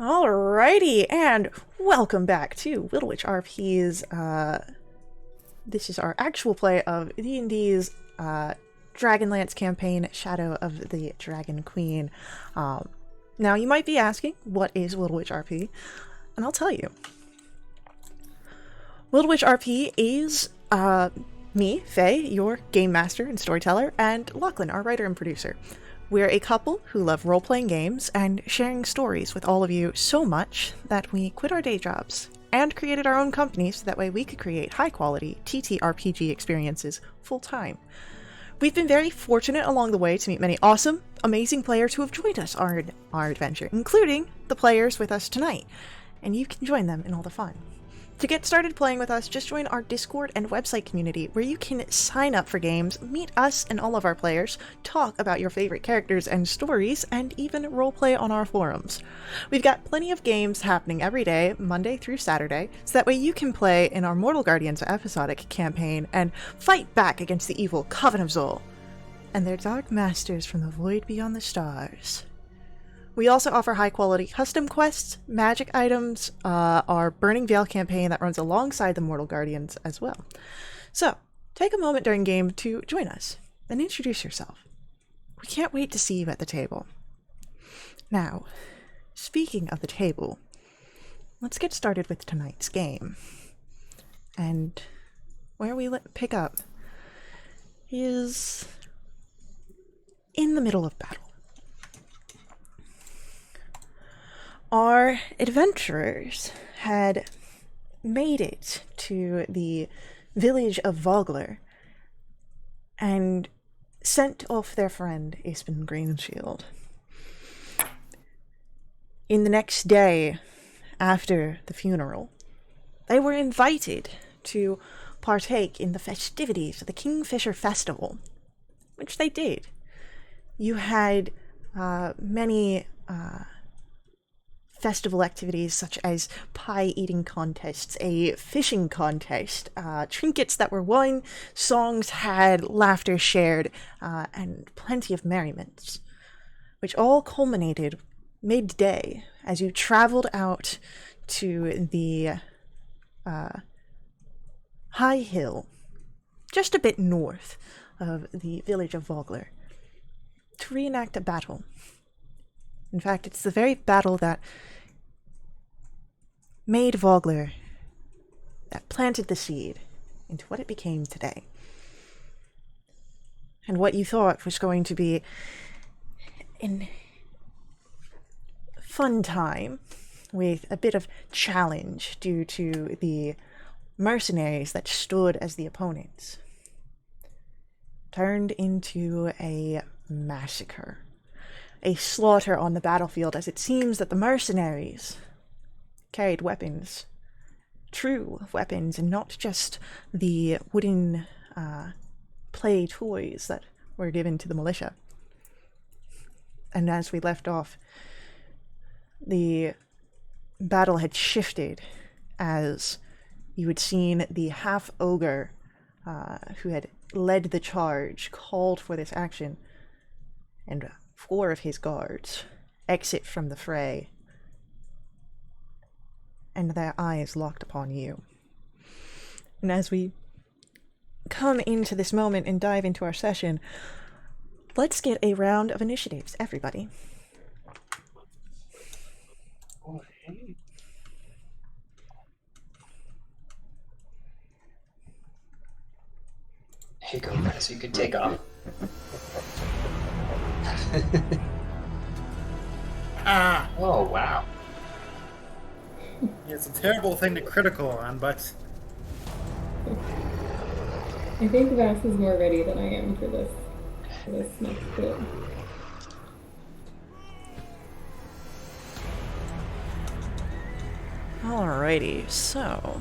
Alrighty, and welcome back to Little Witch RP's, this is our actual play of D&D's, Dragonlance campaign, Shadow of the Dragon Queen. Now you might be asking, what is Little Witch RP? And I'll tell you. Little Witch RP is, me, Faye, your game master and storyteller, and Lachlan, our writer and producer. We're a couple who love role-playing games and sharing stories with all of you so much that we quit our day jobs and created our own company so that way we could create high-quality TTRPG experiences full-time. We've been very fortunate along the way to meet many awesome, amazing players who have joined us on our adventure, including the players with us tonight, and you can join them in all the fun. To get started playing with us, just join our Discord and website community where you can sign up for games, meet us and all of our players, talk about your favorite characters and stories, and even roleplay on our forums. We've got plenty of games happening every day, Monday through Saturday, so that way you can play in our Mortal Guardians episodic campaign and fight back against the evil Coven of Zol and their dark masters from the void beyond the stars. We also offer high-quality custom quests, magic items, our Burning Veil campaign that runs alongside the Mortal Guardians as well. So, take a moment during game to join us, and introduce yourself. We can't wait to see you at the table. Now, speaking of the table, let's get started with tonight's game. And where we pick up is in the middle of battle. Our adventurers had made it to the village of Vogler and sent off their friend Aespen Greenshield. In the next day, after the funeral, they were invited to partake in the festivities of the Kingfisher Festival, which they did. You had many festival activities such as pie eating contests, a fishing contest, trinkets that were won, songs had, laughter shared, and plenty of merriments, which all culminated midday as you traveled out to the high hill just a bit north of the village of Vogler to reenact a battle. In fact, it's the very battle that made Vogler, that planted the seed into what it became today. And what you thought was going to be a fun time with a bit of challenge due to the mercenaries that stood as the opponents turned into a massacre. A slaughter on the battlefield, as it seems that the mercenaries carried weapons, true weapons, and not just the wooden play toys that were given to the militia. And as we left off, the battle had shifted as you had seen the half-ogre who had led the charge called for this action, and 4 of his guards exit from the fray, and their eyes locked upon you. And as we come into this moment and dive into our session, let's get a round of initiatives, everybody. Okay. Here you go, guys. You can take off. Oh, wow. It's a terrible thing to critical on, but I think Vass is more ready than I am for this next bit. Alrighty, so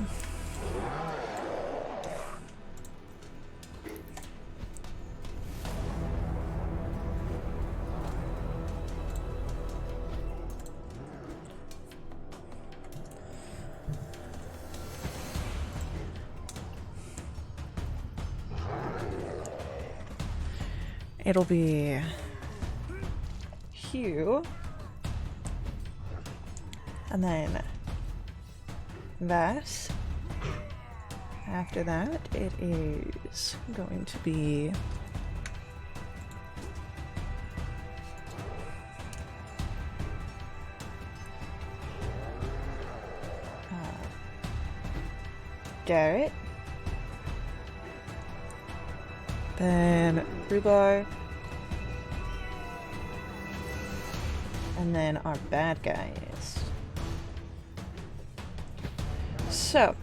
it'll be Hugh, And then that. After that, it is going to be Garrett. Then Rhubarb. And then our bad guys. So,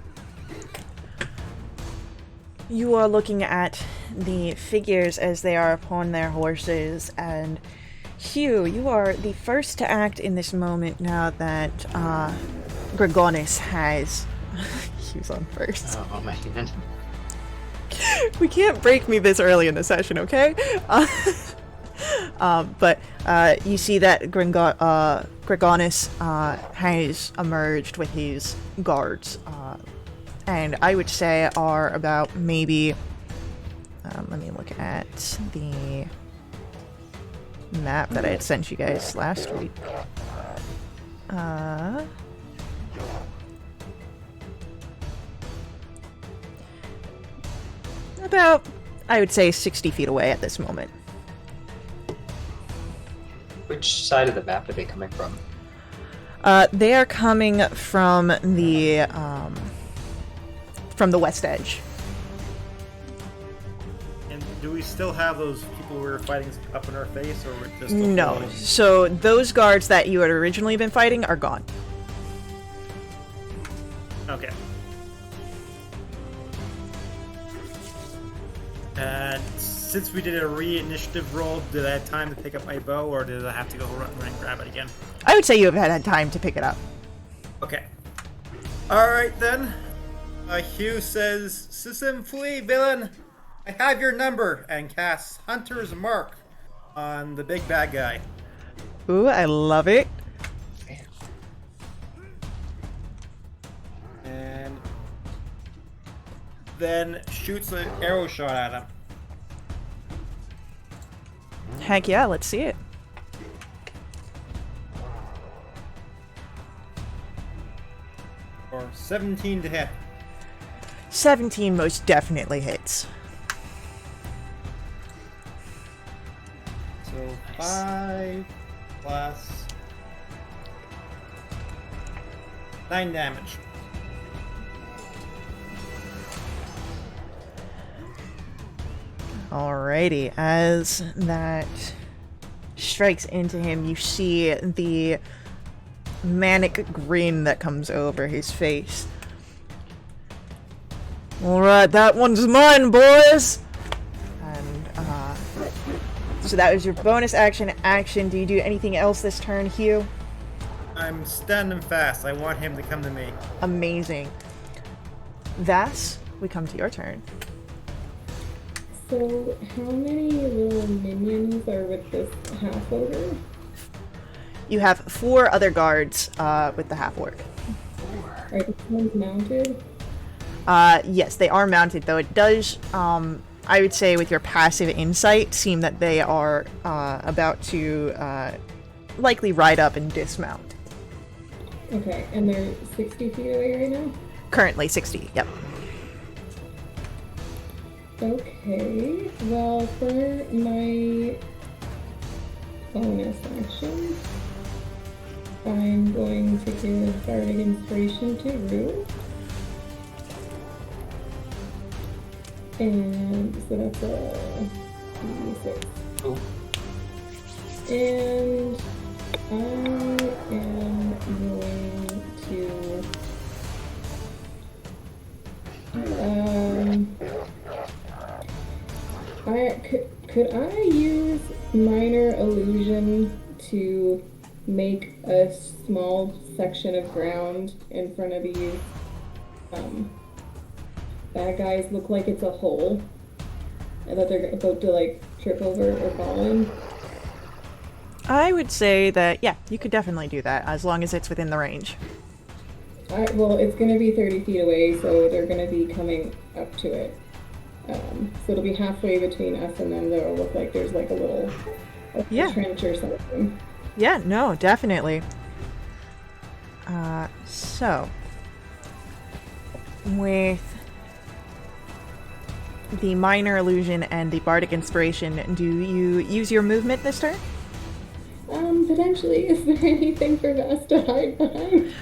you are looking at the figures as they are upon their horses, and Hugh, you are the first to act in this moment now that Dragonlance has... Hugh's on first. Oh man. We can't break me this early in the session, okay? But you see that Dragonlance has emerged with his guards, and I would say are about maybe, let me look at the map that I had sent you guys last week. About, I would say, 60 feet away at this moment. Which side of the map are they coming from? They are coming from the west edge. And do we still have those people we were fighting up in our face, or we're just No. So those guards that you had originally been fighting are gone. Okay. And since we did a re-initiative roll, did I have time to pick up my bow, or did I have to go run and grab it again? I would say you have had time to pick it up. Okay. Alright then. Hugh says, "System flee, villain! I have your number," and casts Hunter's Mark on the big bad guy. Ooh, I love it. And then shoots an arrow shot at him. Heck yeah, let's see it. For 17 to hit. 17 most definitely hits. So 5 plus 9 damage. Alrighty, as that strikes into him, you see the manic grin that comes over his face. Alright, that one's mine, boys! And, so that was your bonus action. Do you do anything else this turn, Hugh? I'm standing fast. I want him to come to me. Amazing. Vas, we come to your turn. So, how many little minions are with this half-order? You have 4 other guards with the half-orc. Are the ones mounted? Yes, they are mounted, though it does, I would say with your passive insight, seem that they are about to likely ride up and dismount. Okay, and they're 60 feet away right now? Currently 60, yep. Okay, well, for my bonus action, I'm going to give Bardic Inspiration to Rue. And so that's a D6. Ooh. And I am going to could I use Minor Illusion to make a small section of ground in front of these bad guys look like it's a hole and that they're about to like trip over or fall in? I would say that, yeah, you could definitely do that, as long as it's within the range. Well, it's going to be 30 feet away, so they're going to be coming up to it. So it'll be halfway between us and them. That'll look like there's like a little Yeah. trench or something. Yeah, no, definitely. So, with the minor illusion and the bardic inspiration, do you use your movement this turn? Potentially, is there anything for us to hide behind?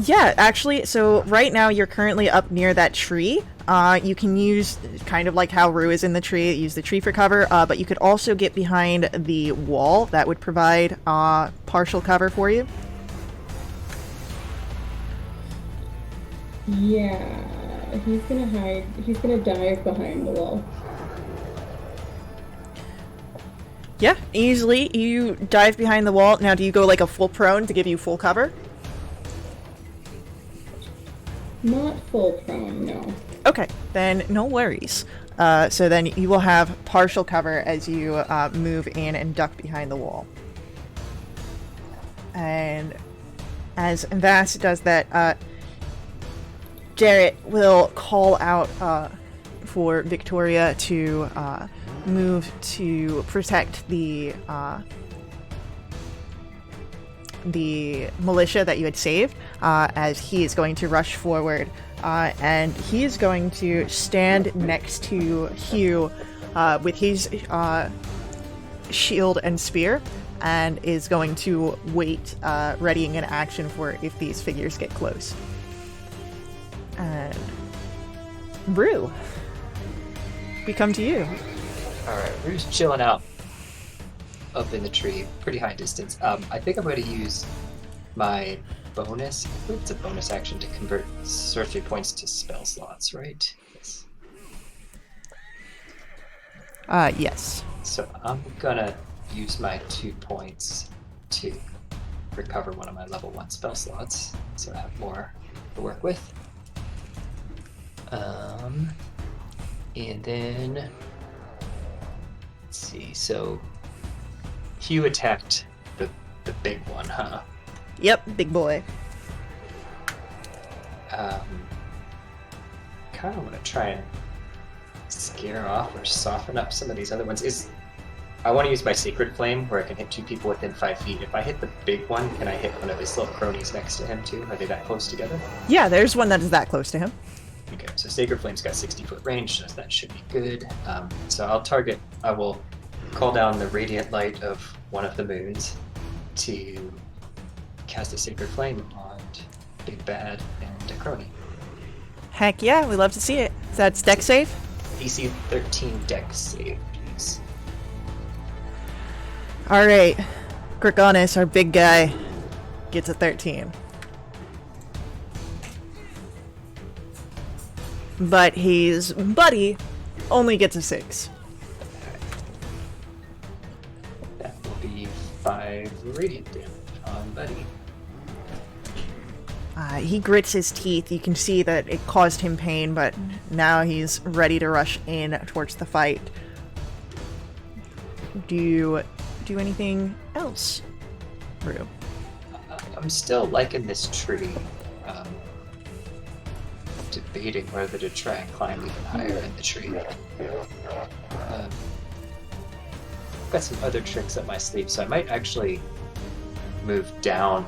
Yeah, actually, so right now you're currently up near that tree. You can use, kind of like how Rue is in the tree, use the tree for cover, but you could also get behind the wall. That would provide partial cover for you. Yeah, he's gonna hide. He's gonna dive behind the wall. Yeah, easily. You dive behind the wall. Now, do you go like a full prone to give you full cover? Not full prone, no. Okay, then no worries. So then you will have partial cover as you move in and duck behind the wall. And as Vass does that, Jarrett will call out for Victoria to move to protect the militia that you had saved, as he is going to rush forward, and he is going to stand next to Hugh with his shield and spear, and is going to wait, readying an action for if these figures get close. And Rue, we come to you. Alright, Rue's chilling out up in the tree, pretty high distance. I think I'm going to use my bonus. I believe it's a bonus action to convert sorcery points to spell slots, right? Yes. Yes. So I'm gonna use my 2 points to recover one of my level 1 spell slots, so I have more to work with. And then let's see. So Hugh attacked the big one, huh? Yep, big boy. Kind of want to try and scare off or soften up some of these other ones. I want to use my Sacred Flame, where I can hit 2 people within 5 feet. If I hit the big one, can I hit one of his little cronies next to him too? Are they that close together? Yeah, there's one that is that close to him. Okay, so Sacred Flame's got 60-foot range, so that should be good. So I will call down the radiant light of one of the moons to cast a Sacred Flame on Big Bad and a crony. Heck yeah, we love to see it. That's deck save? DC 13 dex save, please. Alright, Dragonlance, our big guy, gets a 13. But his buddy only gets a 6. That will be 5 radiant damage on Buddy. He grits his teeth. You can see that it caused him pain, but now he's ready to rush in towards the fight. Do you do anything else, Rue? I'm still liking this tree. Debating whether to try and climb even higher in the tree. I've got some other tricks up my sleeve, so I might actually move down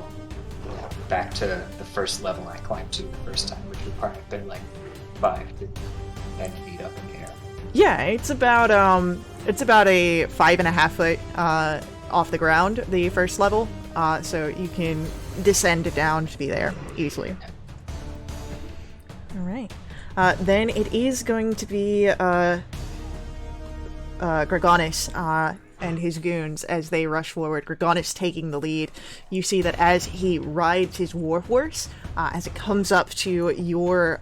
back to the first level I climbed to the first time, which would probably have been like 5 to 10 feet up in the air. Yeah, it's about a 5.5 foot off the ground, the first level, so you can descend down to be there easily. Alright. Then it is going to be Dragonlance and his goons as they rush forward. Dragonlance taking the lead. You see that as he rides his warhorse, as it comes up to your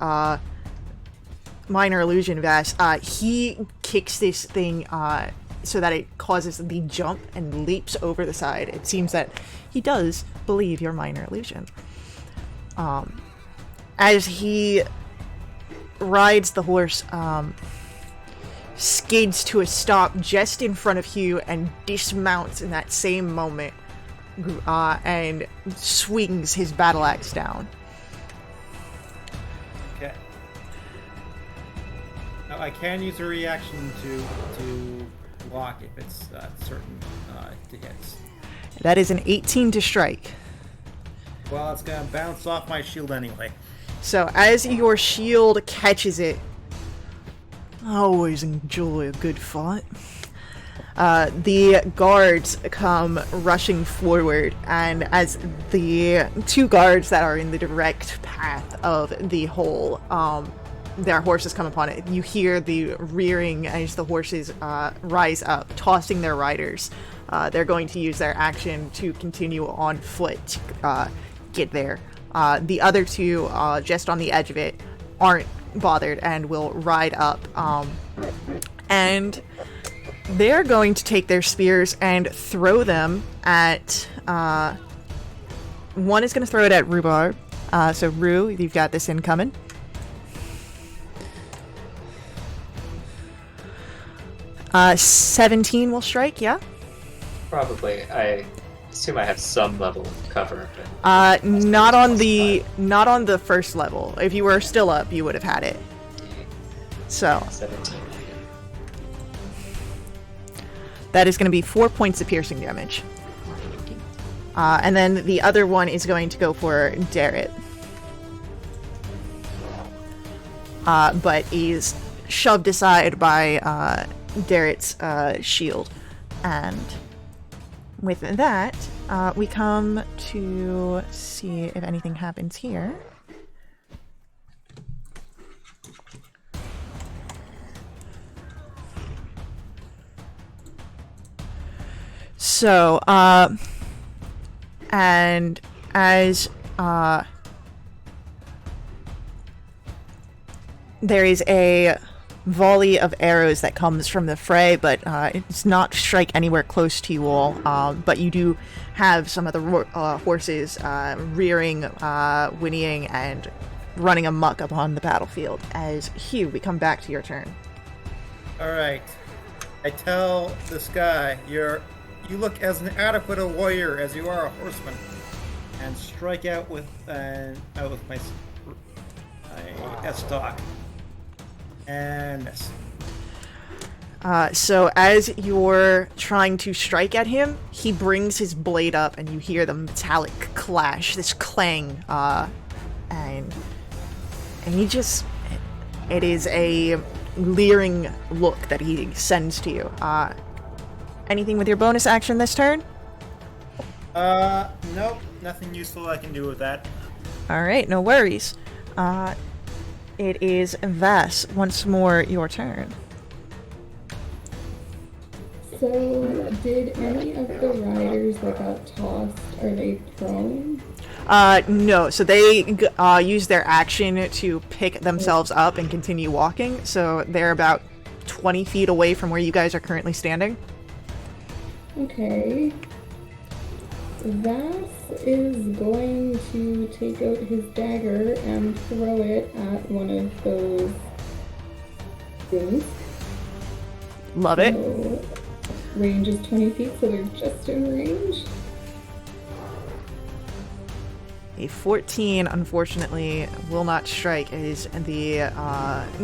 minor illusion vest, he kicks this thing so that it causes the jump and leaps over the side. It seems that he does believe your minor illusion. As he rides the horse, skids to a stop just in front of Hugh and dismounts in that same moment, and swings his battle axe down. Okay. Now I can use a reaction to block if it's certain to hit. That is an 18 to strike. Well, it's gonna bounce off my shield anyway. So as your shield catches it, I always enjoy a good fight. The guards come rushing forward, and as the two guards that are in the direct path of the hole, their horses come upon it. You hear the rearing as the horses rise up, tossing their riders. They're going to use their action to continue on foot to get there. The other two, just on the edge of it, aren't bothered and will ride up. And they're going to take their spears and throw them at... one is going to throw it at Rhubarb. So Rue, you've got this incoming. 17 will strike, yeah? Probably. I assume I have some level of cover. Not on the first level. If you were still up, you would have had it. So 17. that is going to be 4 points of piercing damage. And then the other one is going to go for Darrett. But is shoved aside by Darrett's shield. And with that, we come to see if anything happens here. So, and as there is a volley of arrows that comes from the fray, but it does not strike anywhere close to you all. But you do have some of the horses rearing, whinnying, and running amok upon the battlefield. As Hugh, we come back to your turn. All right. I tell this guy, you look as an adequate a warrior as you are a horseman, and strike out with my S-stock. And miss. So as you're trying to strike at him, he brings his blade up, and you hear the metallic clash, this clang, and he just... It is a leering look that he sends to you. Anything with your bonus action this turn? Nope. Nothing useful I can do with that. Alright, no worries. It is Vass, once more your turn. So, did any of the riders that got tossed, are they prone? No, so they use their action to pick themselves up and continue walking, so they're about 20 feet away from where you guys are currently standing. Okay. Vass is going to take out his dagger and throw it at one of those things. Love it. So, range is 20 feet, so they're just in range. A 14, unfortunately, will not strike as the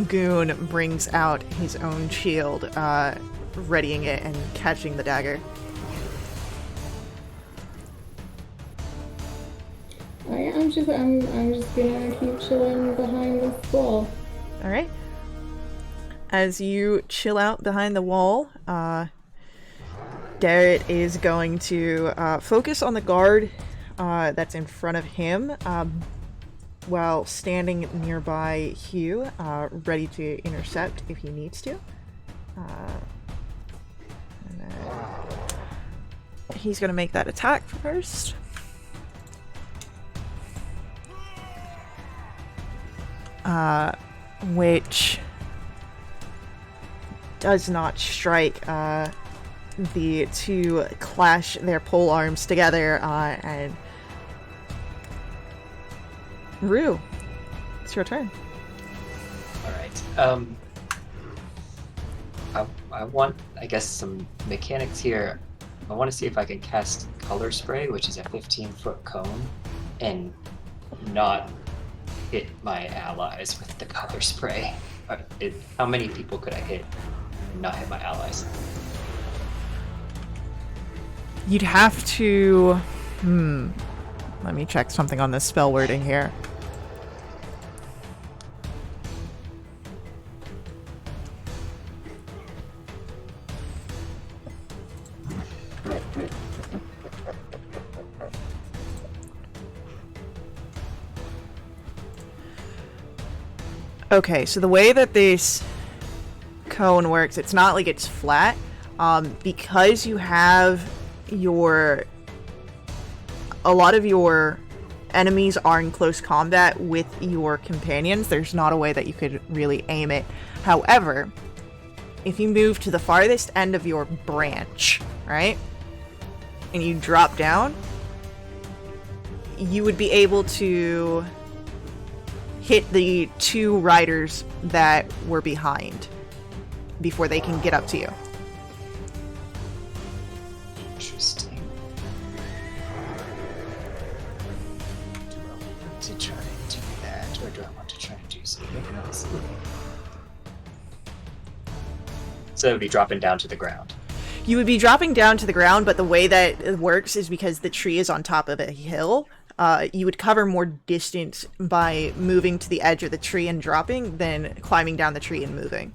goon brings out his own shield, readying it and catching the dagger. I'm just gonna keep chilling behind this wall. Alright. As you chill out behind the wall, Garrett is going to focus on the guard that's in front of him, while standing nearby Hugh, ready to intercept if he needs to. And then he's going to make that attack first. Which does not strike. The two clash their pole arms together, and Rue, it's your turn. Alright, I want, I guess, some mechanics here. I want to see if I can cast Color Spray, which is a 15-foot cone, and not hit my allies with the Color Spray. How many people could I hit and not hit my allies? You'd have to... Let me check something on the spell wording here. Okay, so the way that this cone works, it's not like it's flat. Because you have a lot of your enemies are in close combat with your companions, there's not a way that you could really aim it. However, if you move to the farthest end of your branch, right, and you drop down, you would be able to hit the two riders that were behind before they can get up to you. Interesting. Do I want to try and do that, or do I want to try and do something else? So it would be dropping down to the ground. You would be dropping down to the ground, but the way that it works is because the tree is on top of a hill. You would cover more distance by moving to the edge of the tree and dropping than climbing down the tree and moving.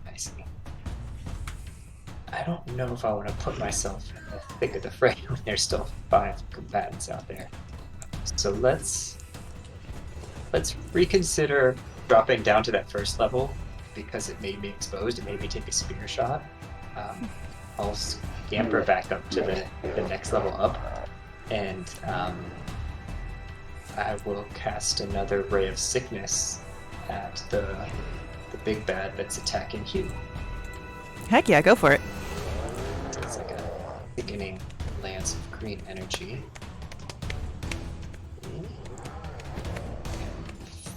I see. I don't know if I want to put myself in the thick of the fray when there's still 5 combatants out there. So let's reconsider dropping down to that first level, because it made me exposed. It made me take a spear shot. I'll scamper back up to the next level up, and I will cast another Ray of Sickness at the big bad that's attacking Hugh. Heck yeah, go for it. It's like a thickening lance of green energy.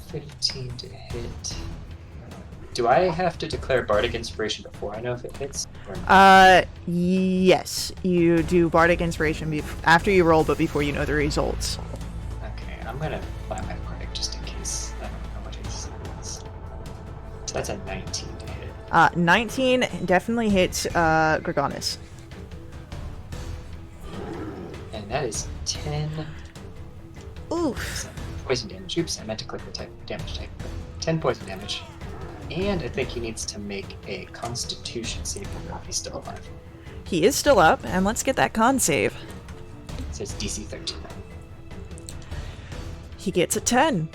15 to hit. Do I have to declare Bardic Inspiration before I know if it hits? Or no? Yes. You do Bardic Inspiration after you roll, but before you know the results. Okay, I'm gonna apply my Bardic just in case. I don't know what his is. So that's a 19 to hit. 19 definitely hits Dragonlance. And that is 10 Oof. poison damage. Oops, I meant to click the damage type. 10 poison damage. And I think he needs to make a Constitution save if he's still alive. He is still up, and let's get that con save. It says DC 13. He gets a 10.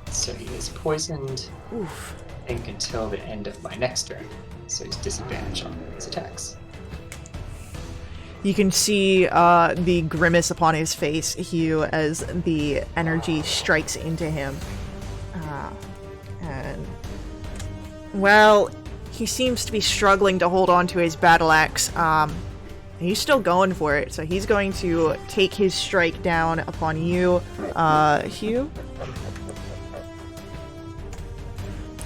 So he is poisoned, Oof. I think, until the end of my next turn. So he's disadvantaged on his attacks. You can see the grimace upon his face, Hugh, as the energy strikes into him. And well, he seems to be struggling to hold on to his battle axe. He's still going for it, so he's going to take his strike down upon you, Hugh.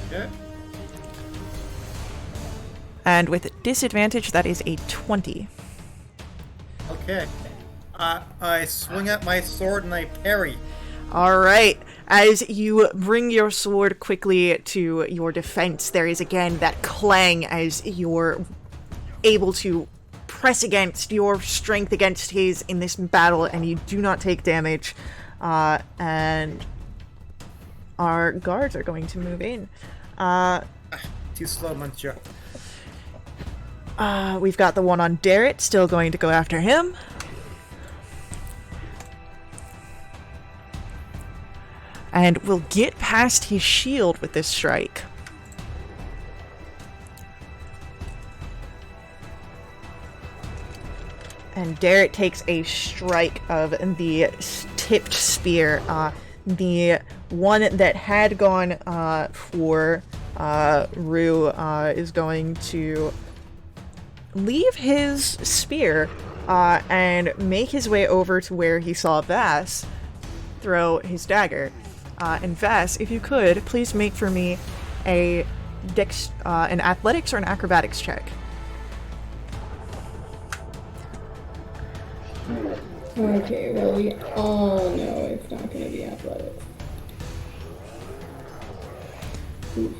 Okay. And with disadvantage, that is a 20. Okay. I swing at my sword and I parry. Alright, as you bring your sword quickly to your defense, there is again that clang as you're able to press against your strength against his in this battle, and you do not take damage. And our guards are going to move in. Too slow, Muncher. We've got the one on Darrett, still going to go after him. And we'll get past his shield with this strike. And Darrett takes a strike of the tipped spear. The one that had gone for Rue is going to leave his spear and make his way over to where he saw Vass throw his dagger. And Vass, if you could, please make for me an athletics or an acrobatics check. Okay, well, we all know it's not going to be athletics. Oof.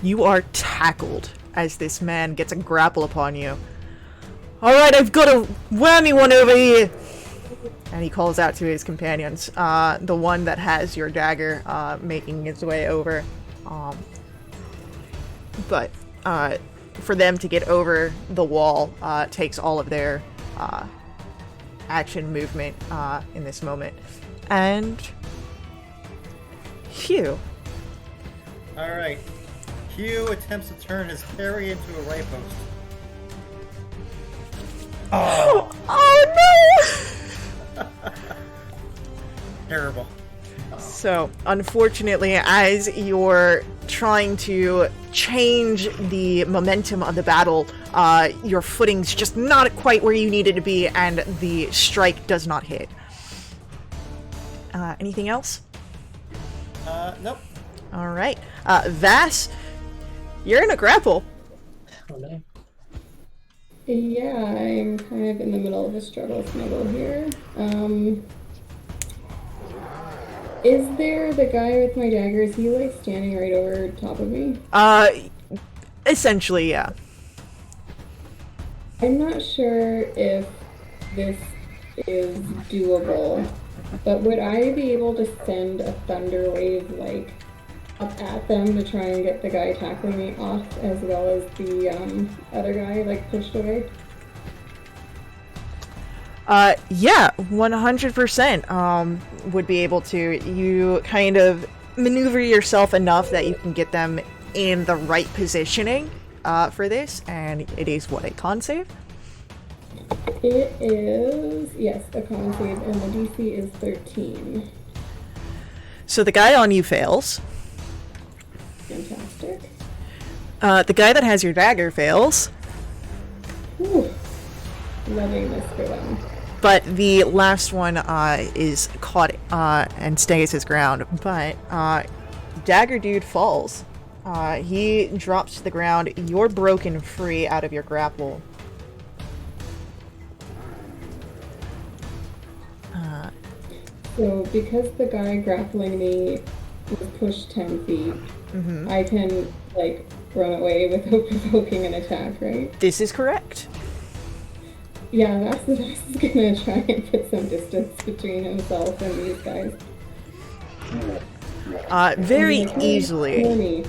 You are tackled as this man gets a grapple upon you. Alright, I've got a whammy one over here. and he calls out to his companions. The one that has your dagger making its way over. But for them to get over the wall takes all of their action movement in this moment. And Hugh. Alright. Hugh attempts to turn his parry into a right post. Oh! Oh no! Terrible. So, unfortunately, as you're trying to change the momentum of the battle, your footing's just not quite where you need it to be, and the strike does not hit. Anything else? Nope. Alright. Vass, you're in a grapple. Oh no. Yeah, I'm kind of in the middle of a struggle snuggle here. Is there the guy with my dagger? Is he like standing right over top of me? Essentially, yeah. I'm not sure if this is doable, but would I be able to send a thunder wave like up at them to try and get the guy tackling me off, as well as the other guy like pushed away? Yeah, 100% would be able to. You kind of maneuver yourself enough that you can get them in the right positioning for this, and it is what, a con save? It is, yes, a con save, and the DC is 13. So the guy on you fails. Fantastic. The guy that has your dagger fails. Whew. Loving this for them. But the last one is caught and stays his ground. But Dagger Dude falls. He drops to the ground. You're broken free out of your grapple. So because the guy grappling me was pushed 10 feet, I can like run away without provoking an attack, right? This is correct. Yeah, that's gonna try and put some distance between himself and these guys. Very easily. Me.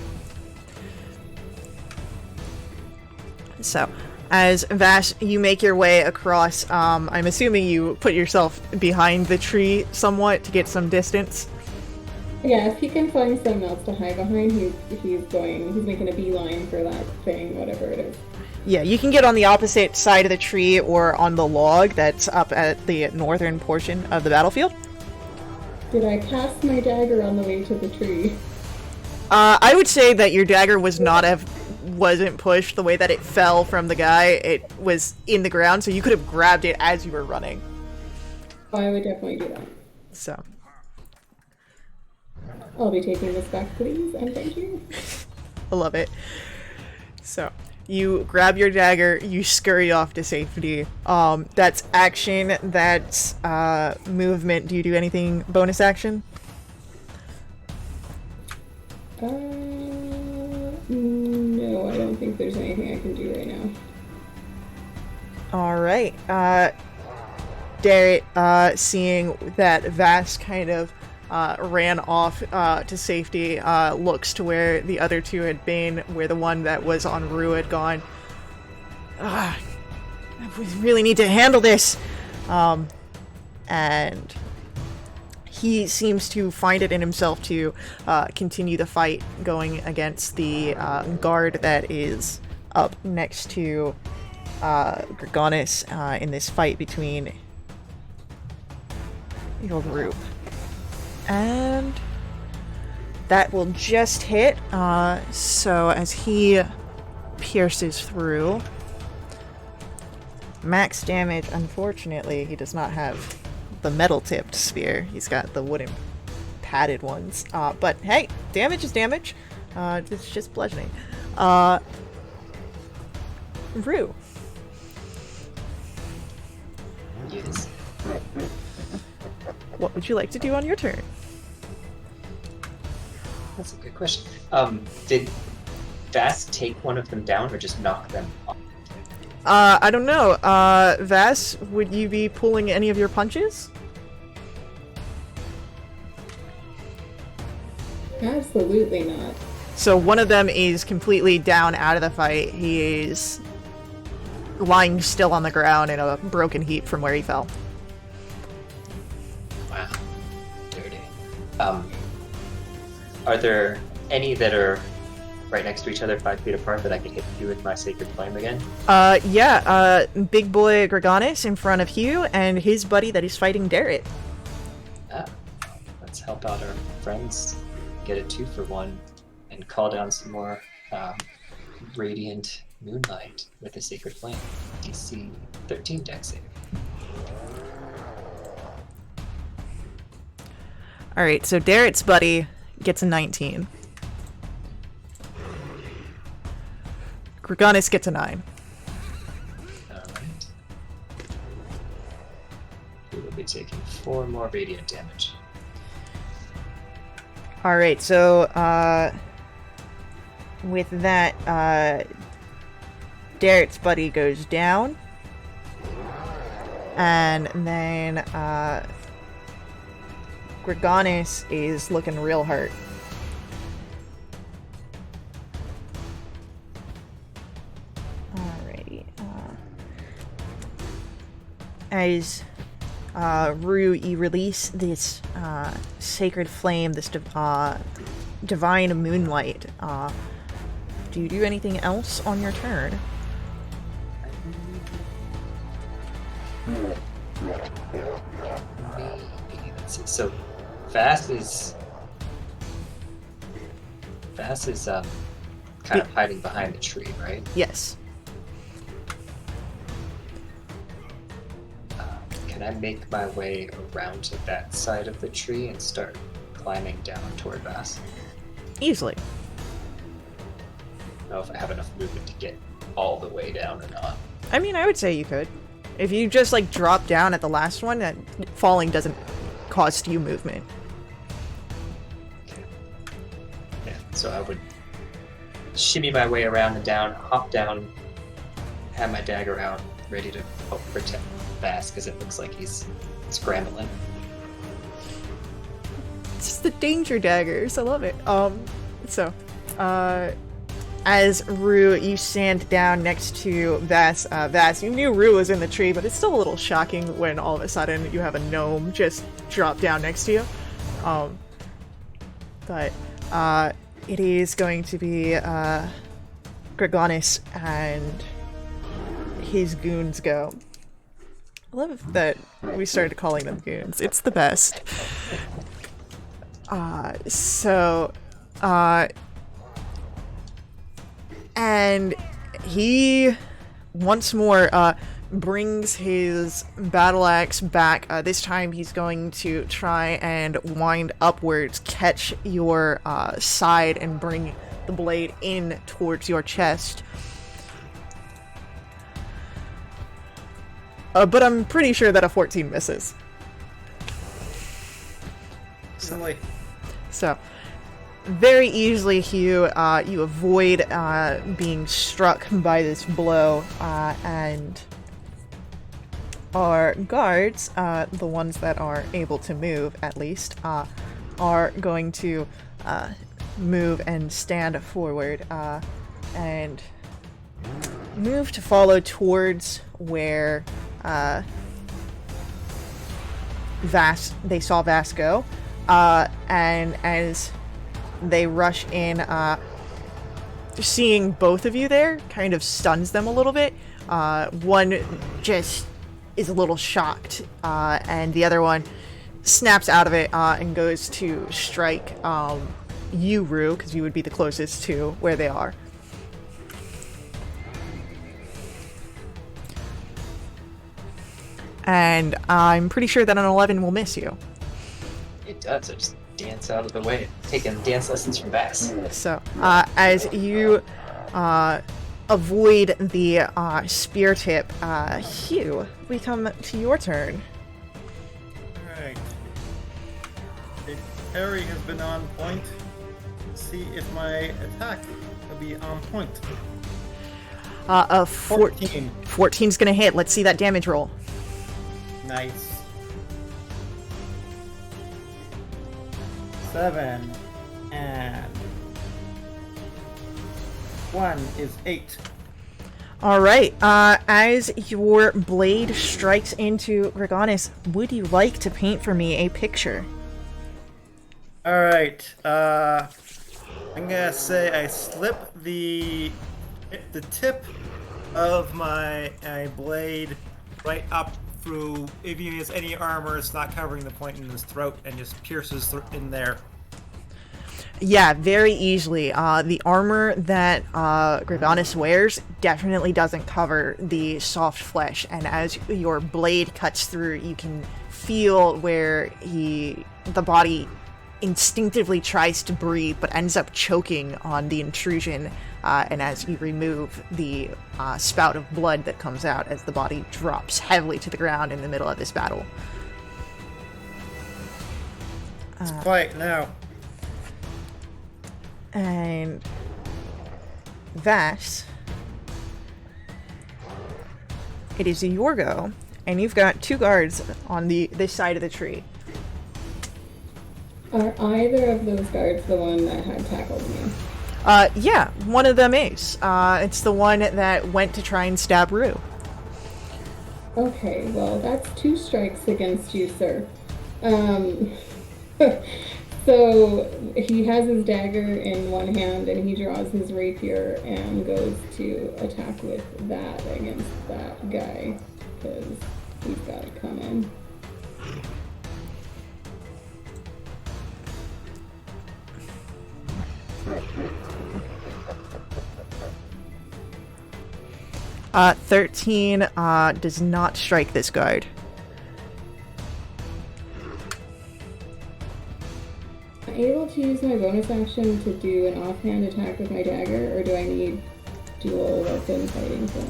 So, as Vash, you make your way across, I'm assuming you put yourself behind the tree somewhat to get some distance. Yeah, if he can find something else to hide behind, he's making a beeline for that thing, whatever it is. Yeah, you can get on the opposite side of the tree or on the log that's up at the northern portion of the battlefield. Did I cast my dagger on the way to the tree? I would say that your dagger wasn't pushed the way that it fell from the guy. It was in the ground, so you could have grabbed it as you were running. Oh, I would definitely do that. So. I'll be taking this back, please, and thank you. I love it. So, you grab your dagger, you scurry off to safety. That's action, that's movement. Do you do anything bonus action? No, I don't think there's anything I can do right now. Alright. Darrett, seeing that Vass kind of ran off to safety, looks to where the other two had been, where the one that was on Rue had gone. We really need to handle this! And he seems to find it in himself to continue the fight, going against the guard that is up next to Dragonlance in this fight between your group. And that will just hit. So as he pierces through, max damage. Unfortunately, he does not have the metal-tipped spear. He's got the wooden padded ones. But hey, damage is damage. It's just bludgeoning. Rue. Yes. What would you like to do on your turn? That's a good question. Did Vass take one of them down or just knock them off? I don't know. Vass, would you be pulling any of your punches? Absolutely not. So one of them is completely down out of the fight. He is lying still on the ground in a broken heap from where he fell. Wow. Dirty. Are there any that are right next to each other, 5 feet apart, that I can hit you with my Sacred Flame again? Big boy Dragonlance in front of Hugh, and his buddy that is fighting Darrett. Let's help out our friends, get a 2-for-1, and call down some more radiant moonlight with the Sacred Flame. DC 13 dex save. Alright, so Darrett's buddy gets a 19. Dragonlance gets a 9. Alright. We will be taking 4 more radiant damage. Alright, so, with that, Darrett's buddy goes down. And then, Dragonlance is looking real hurt. Alrighty. As Rue, you release this sacred flame, this divine moonlight. Do you do anything else on your turn? Let's see. So Fast is kind of hiding behind the tree, right? Yes. Can I make my way around to that side of the tree and start climbing down toward Vass? Easily. I don't know if I have enough movement to get all the way down or not. I mean, I would say you could. If you just, like, drop down at the last one, that falling doesn't cost you movement. Okay. Yeah, so I would shimmy my way around and down, hop down, have my dagger out, ready to help protect Vass, because it looks like he's scrambling. It's just the danger daggers. I love it. As Rue, you stand down next to Vass. Vass, you knew Rue was in the tree, but it's still a little shocking when all of a sudden you have a gnome just drop down next to you. But it is going to be Dragonlance and his goons go. I love that we started calling them goons. It's the best. And he once more brings his battle axe back. This time he's going to try and wind upwards, catch your side, and bring the blade in towards your chest. But I'm pretty sure that a 14 misses. Silly. So, very easily, Hugh, you avoid being struck by this blow, and our guards, the ones that are able to move at least, are going to move and stand forward and move to follow towards where they saw Vass go, and as they rush in, seeing both of you there kind of stuns them a little bit. One just is a little shocked, and the other one snaps out of it and goes to strike you, Rue, because you would be the closest to where they are. And I'm pretty sure that an 11 will miss you. It does. I just dance out of the way. Taking dance lessons from Vass. So, as you avoid the spear tip, Hugh, we come to your turn. Alright. The parry has been on point. Let's see if my attack will be on point. 14. 14's gonna hit. Let's see that damage roll. Nice. 7 And 1 is 8. All right. As your blade strikes into Dragonlance, would you like to paint for me a picture? All right. I'm gonna say I slip the tip of my blade right up through, if he has any armor, it's not covering the point in his throat, and just pierces in there. Yeah, very easily. The armor that Dragonlance wears definitely doesn't cover the soft flesh, and as your blade cuts through, you can feel where the body instinctively tries to breathe but ends up choking on the intrusion, and as you remove the spout of blood that comes out as the body drops heavily to the ground in the middle of this battle. It's quiet now. And Vass, it is your go, and you've got 2 guards on this side of the tree. Are either of those guards the one that had tackled me? Yeah, one of them is. It's the one that went to try and stab Rue. Okay, well, that's 2 strikes against you, sir. So he has his dagger in one hand and he draws his rapier and goes to attack with that against that guy because he's got it coming. Uh, 13 does not strike this guard. Am I able to use my bonus action to do an offhand attack with my dagger, or do I need dual weapon fighting for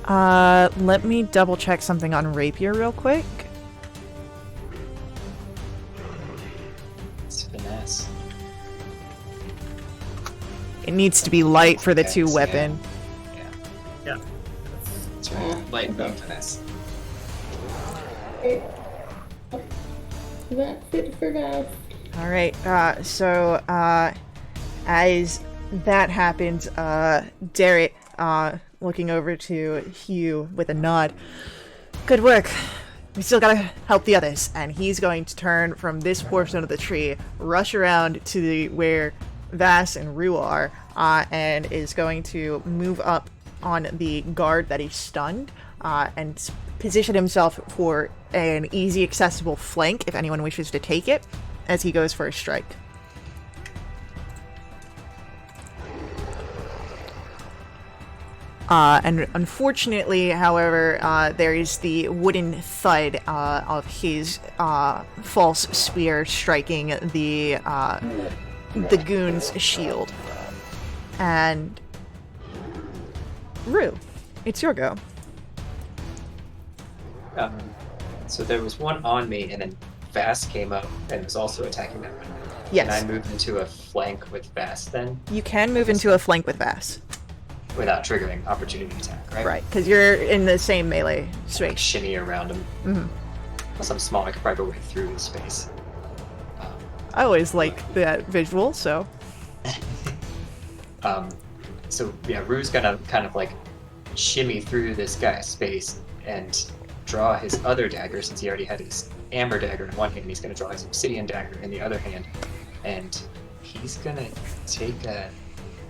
that? Let me double check something on rapier real quick. It's finesse. It needs to be light for the Okay, 2 so weapon. Yeah. That's right. Light and finesse. Okay. That's it for Vass. All right. So as that happens, Derek, looking over to Hugh with a nod. Good work. We still gotta help the others, and he's going to turn from this portion of the tree, rush around to where Vass and Rue are, and is going to move up on the guard that he's stunned, and position himself for an easy accessible flank if anyone wishes to take it, as he goes for a strike. And unfortunately, however, there is the wooden thud of his false spear striking the goon's shield. And Rue, it's your go. So there was one on me, and then Vass came up and was also attacking that one. Yes. Can I move into a flank with Vass then, You can move into a flank with Vass. without triggering opportunity attack, right? Right, because you're in the same melee space. Shimmy around him. Mhm. Plus I'm small, I could probably go right through his space. I always like that visual, so. So yeah, Rue's gonna kind of like shimmy through this guy's space and draw his other dagger, since he already had his amber dagger in one hand. He's gonna draw his obsidian dagger in the other hand, and he's gonna take an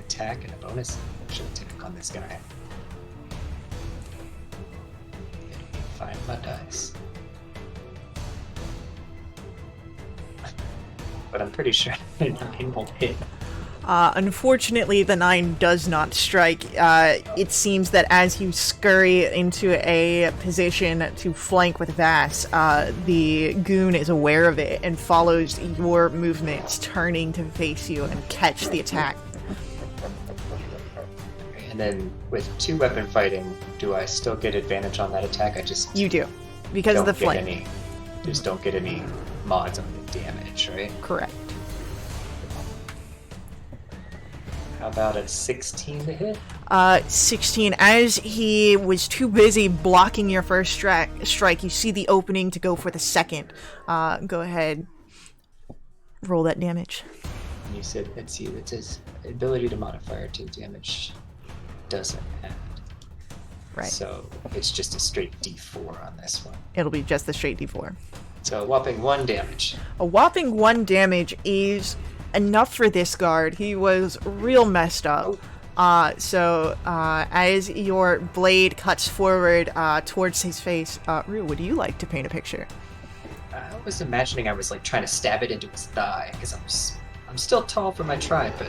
attack and a bonus action attack on this guy. Let me find my dice. But I'm pretty sure 9 won't hit. Unfortunately, the 9 does not strike. It seems that as you scurry into a position to flank with Vass, the goon is aware of it and follows your movements, turning to face you and catch the attack. And then with 2 weapon fighting, do I still get advantage on that attack? I just You do, because of don't the get flank. just don't get any mods on the damage, right? Correct. How about a 16 to hit? 16. As he was too busy blocking your first strike, you see the opening to go for the second. Go ahead. roll that damage. And you said, let's see, it says ability to modifier to damage doesn't add. Right. So it's just a straight D4 on this one. It'll be just the straight d4. So a whopping 1 damage. A whopping 1 damage is enough for this guard. He was real messed up. So as your blade cuts forward towards his face, Rue, would you like to paint a picture? I was imagining I was like trying to stab it into his thigh, because I'm still tall for my tribe, but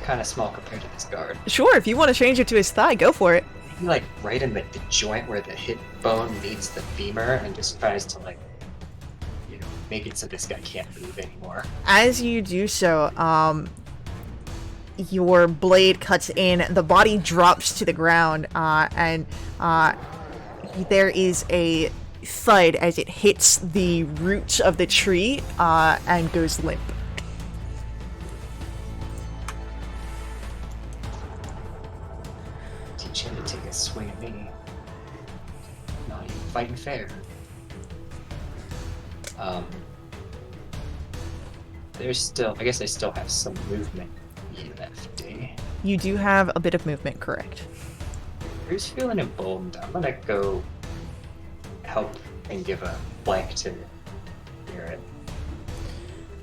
kind of small compared to this guard. Sure, if you want to change it to his thigh, go for it. Maybe like right in the joint where the hip bone meets the femur, and just tries to like, you know, make it so this guy can't move anymore. As you do so, your blade cuts in, the body drops to the ground, and there is a thud as it hits the roots of the tree and goes limp. Teach him to take a swing at me. Not even fighting fair. There's still, I guess I still have some movement left, eh? You do have a bit of movement, correct? Who's feeling emboldened? I'm gonna go help and give a flank to Garrett.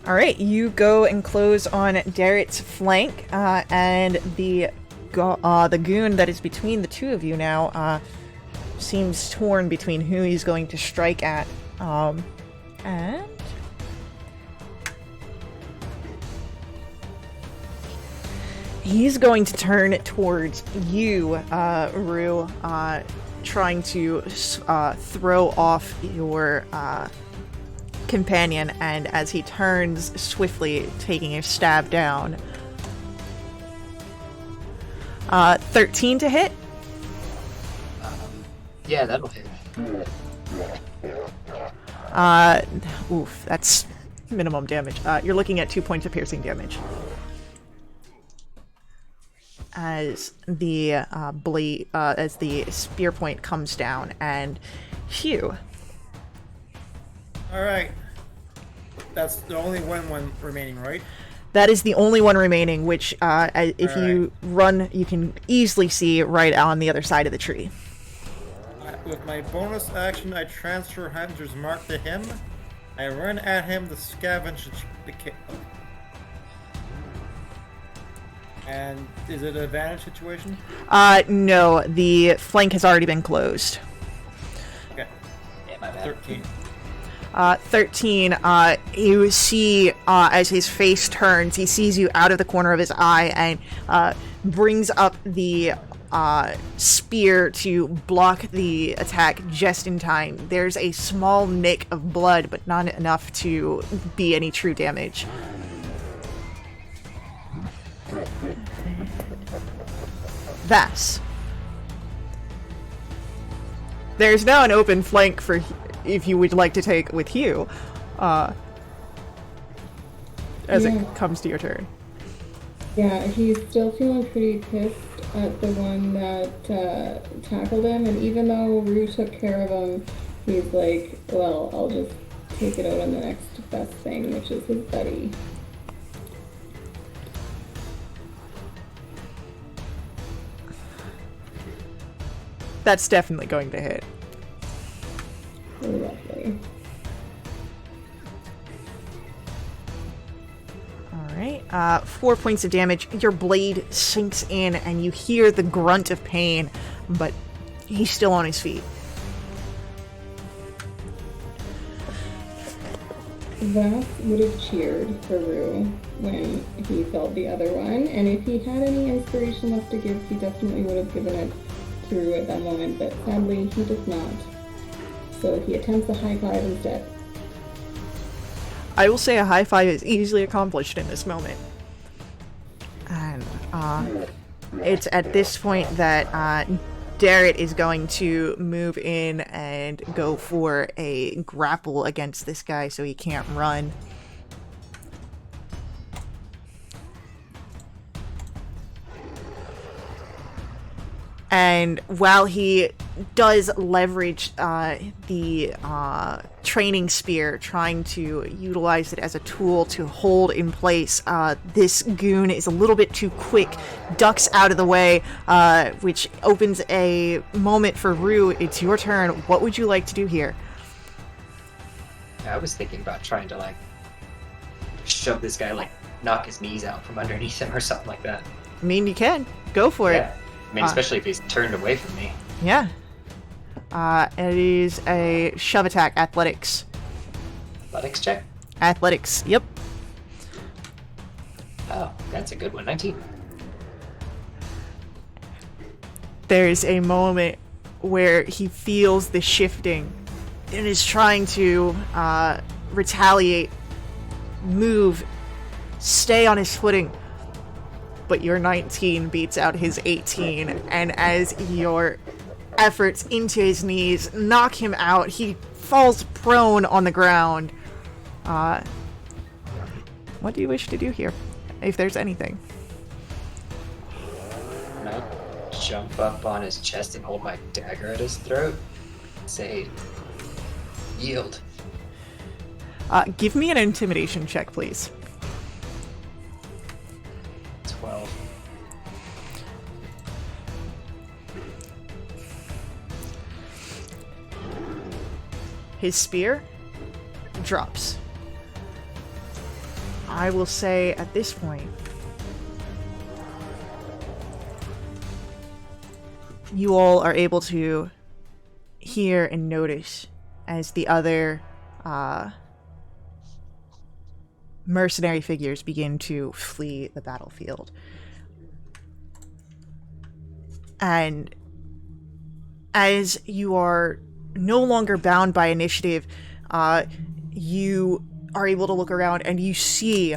Alright, you go and close on Darrett's flank, and the goon that is between the two of you now seems torn between who he's going to strike at. And he's going to turn towards you, Rue, trying to throw off your companion, and as he turns swiftly, taking a stab down. 13 to hit? Yeah, that'll hit. Oof, that's minimum damage. You're looking at 2 points of piercing damage. As the blade, as the spear point comes down, and Hugh. All right. That's the only one remaining, right? That is the only one remaining, which, if you run, you can easily see right on the other side of the tree. With my bonus action, I transfer Hunter's Mark to him. I run at him to scavenge the kill. And is it an advantage situation? No, the flank has already been closed. Okay. Yeah, my bad. 13. 13, you see, as his face turns, he sees you out of the corner of his eye and brings up the spear to block the attack just in time. There's a small nick of blood, but not enough to be any true damage. Vass. There's now an open flank for if you would like to take with Hugh, as it comes to your turn. Yeah, he's still feeling pretty pissed at the one that tackled him, and even though Rue took care of him, he's like, well, I'll just take it out on the next best thing, which is his buddy. That's definitely going to hit. Lovely. Alright, 4 points of damage. Your blade sinks in and you hear the grunt of pain, but he's still on his feet. Vass would have cheered for Rue when he felt the other one, and if he had any inspiration left to give, he definitely would have given it to Rue at that moment, but sadly he does not. So he attempts a high five instead. I will say a high five is easily accomplished in this moment. And it's at this point that Darrett is going to move in and go for a grapple against this guy so he can't run. And while he does leverage the training spear, trying to utilize it as a tool to hold in place, this goon is a little bit too quick, ducks out of the way, which opens a moment for Rue. It's your turn. What would you like to do here? I was thinking about trying to, like, shove this guy, like, knock his knees out from underneath him or something like that. I mean, you can. Go for it. I mean, especially if he's turned away from me. Yeah. It is a shove attack, athletics. Athletics check? Athletics, yep. Oh, that's a good one. 19. There's a moment where he feels the shifting and is trying to retaliate, move, stay on his footing. But your 19 beats out his 18, and as your efforts into his knees knock him out, he falls prone on the ground. What do you wish to do here, if there's anything? And I'll jump up on his chest and hold my dagger at his throat. Say, yield. Give me an intimidation check, please. 12. His spear drops. I will say at this point, you all are able to hear and notice as the other mercenary figures begin to flee the battlefield. And as you are no longer bound by initiative, you are able to look around and you see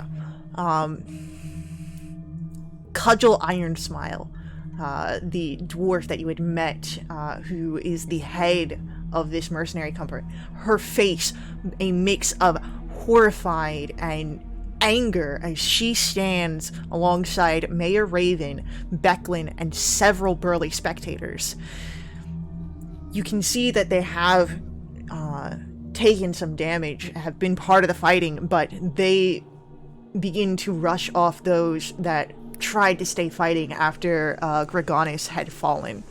Cudgel Ironsmile, the dwarf that you had met, who is the head of this mercenary company. Her face, a mix of horrified and anger as she stands alongside Mayor Raven, Becklin, and several burly spectators. You can see that they have taken some damage, have been part of the fighting, but they begin to rush off those that tried to stay fighting after Dragonlance had fallen.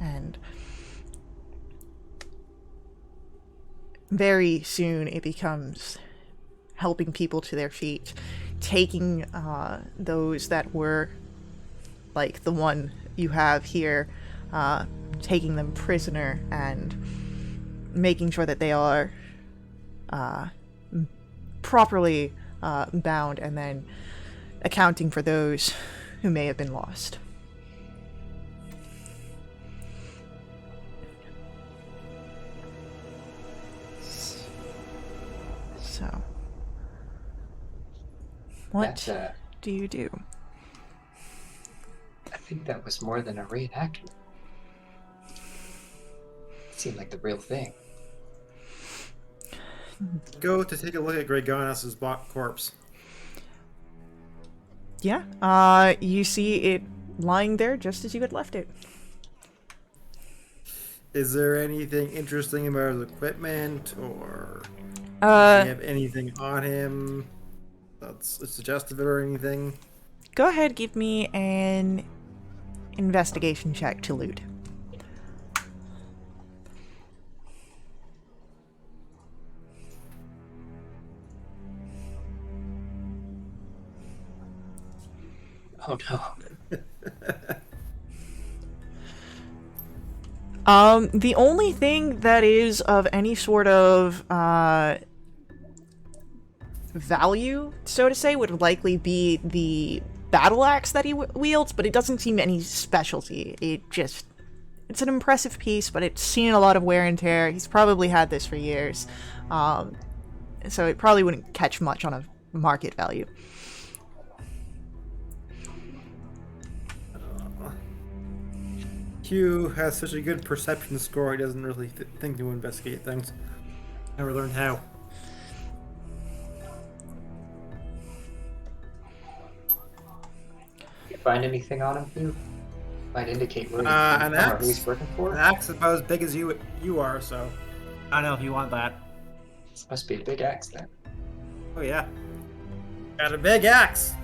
And very soon it becomes helping people to their feet, taking those that were like the one you have here, taking them prisoner and making sure that they are properly bound, and then accounting for those who may have been lost. So, what do you do? I think that was more than a reenactment. It seemed like the real thing. Go to take a look at Dragonlance's corpse. Yeah, you see it lying there just as you had left it. Is there anything interesting about his equipment, or does he have anything on him that's suggestive or anything? Go ahead, give me an investigation check to loot. Oh no. The only thing that is of any sort of value, so to say, would likely be the battle axe that he wields, but it doesn't seem any specialty. It's an impressive piece, but it's seen a lot of wear and tear. He's probably had this for years, so it probably wouldn't catch much on a market value. Hugh has such a good perception score, he doesn't really think to investigate things. Never learned how. You find anything on him, Hugh? Might indicate where An or who he's axe. working An for. axe is about as big as you are, so I don't know if you want that. This must be a big axe then. Oh yeah, got a big axe.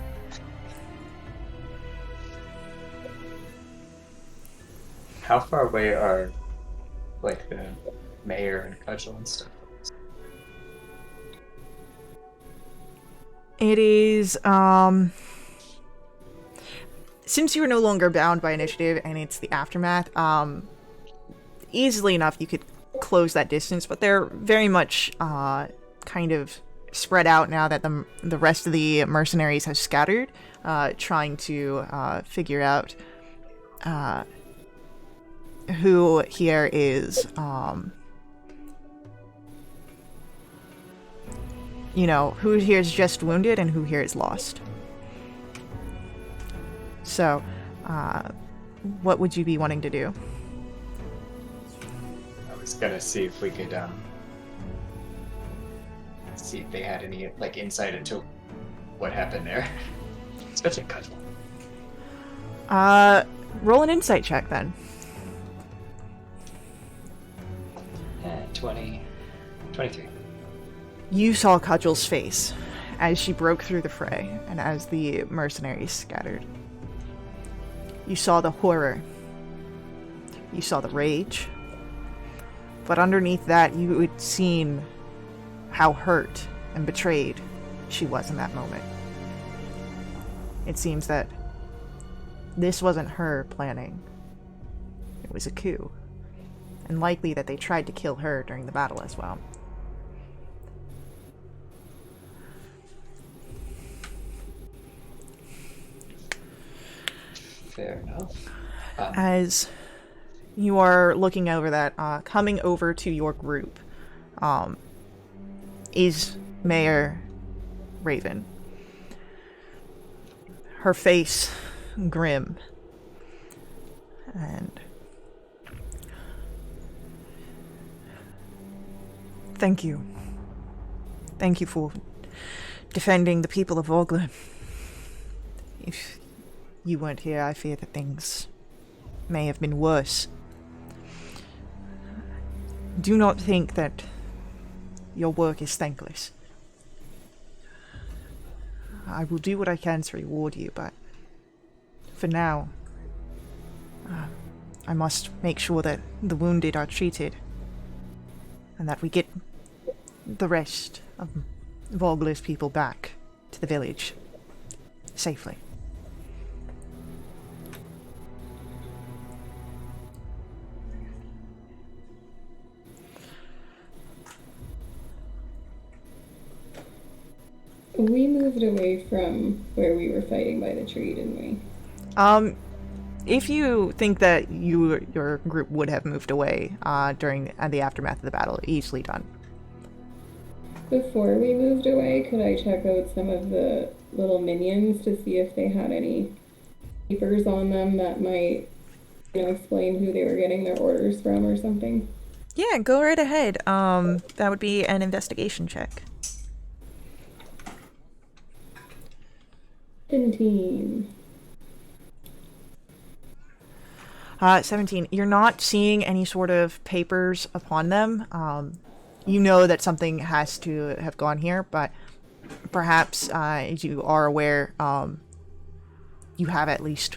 How far away are like the mayor and Cudgel and stuff? It is, since you are no longer bound by initiative and it's the aftermath, easily enough you could close that distance, but they're very much, kind of spread out now that the rest of the mercenaries have scattered, trying to, figure out, who here is, you know, who here is just wounded and who here is lost. So, what would you be wanting to do? I was gonna see if we could see if they had any like insight into what happened there. Especially Cudgel. Roll an insight check then. 23. You saw Cudgel's face as she broke through the fray and as the mercenaries scattered. You saw the horror. You saw the rage. But underneath that, you had seen how hurt and betrayed she was in that moment. It seems that this wasn't her planning. It was a coup. And likely that they tried to kill her during the battle as well. Fair enough. As you are looking over that, coming over to your group, is Mayor Raven. Her face grim. And thank you. Thank you for defending the people of Vogler. If you weren't here, I fear that things may have been worse. Do not think that your work is thankless. I will do what I can to reward you, but for now, I must make sure that the wounded are treated and that we get the rest of Vogler's people back to the village safely. We moved away from where we were fighting by the tree, didn't we? If you think that your group would have moved away during the aftermath of the battle, easily done. Before we moved away, could I check out some of the little minions to see if they had any papers on them that might, explain who they were getting their orders from or something? Yeah, go right ahead. That would be an investigation check. 17. 17. You're not seeing any sort of papers upon them. You know that something has to have gone here, but perhaps, as you are aware, you have at least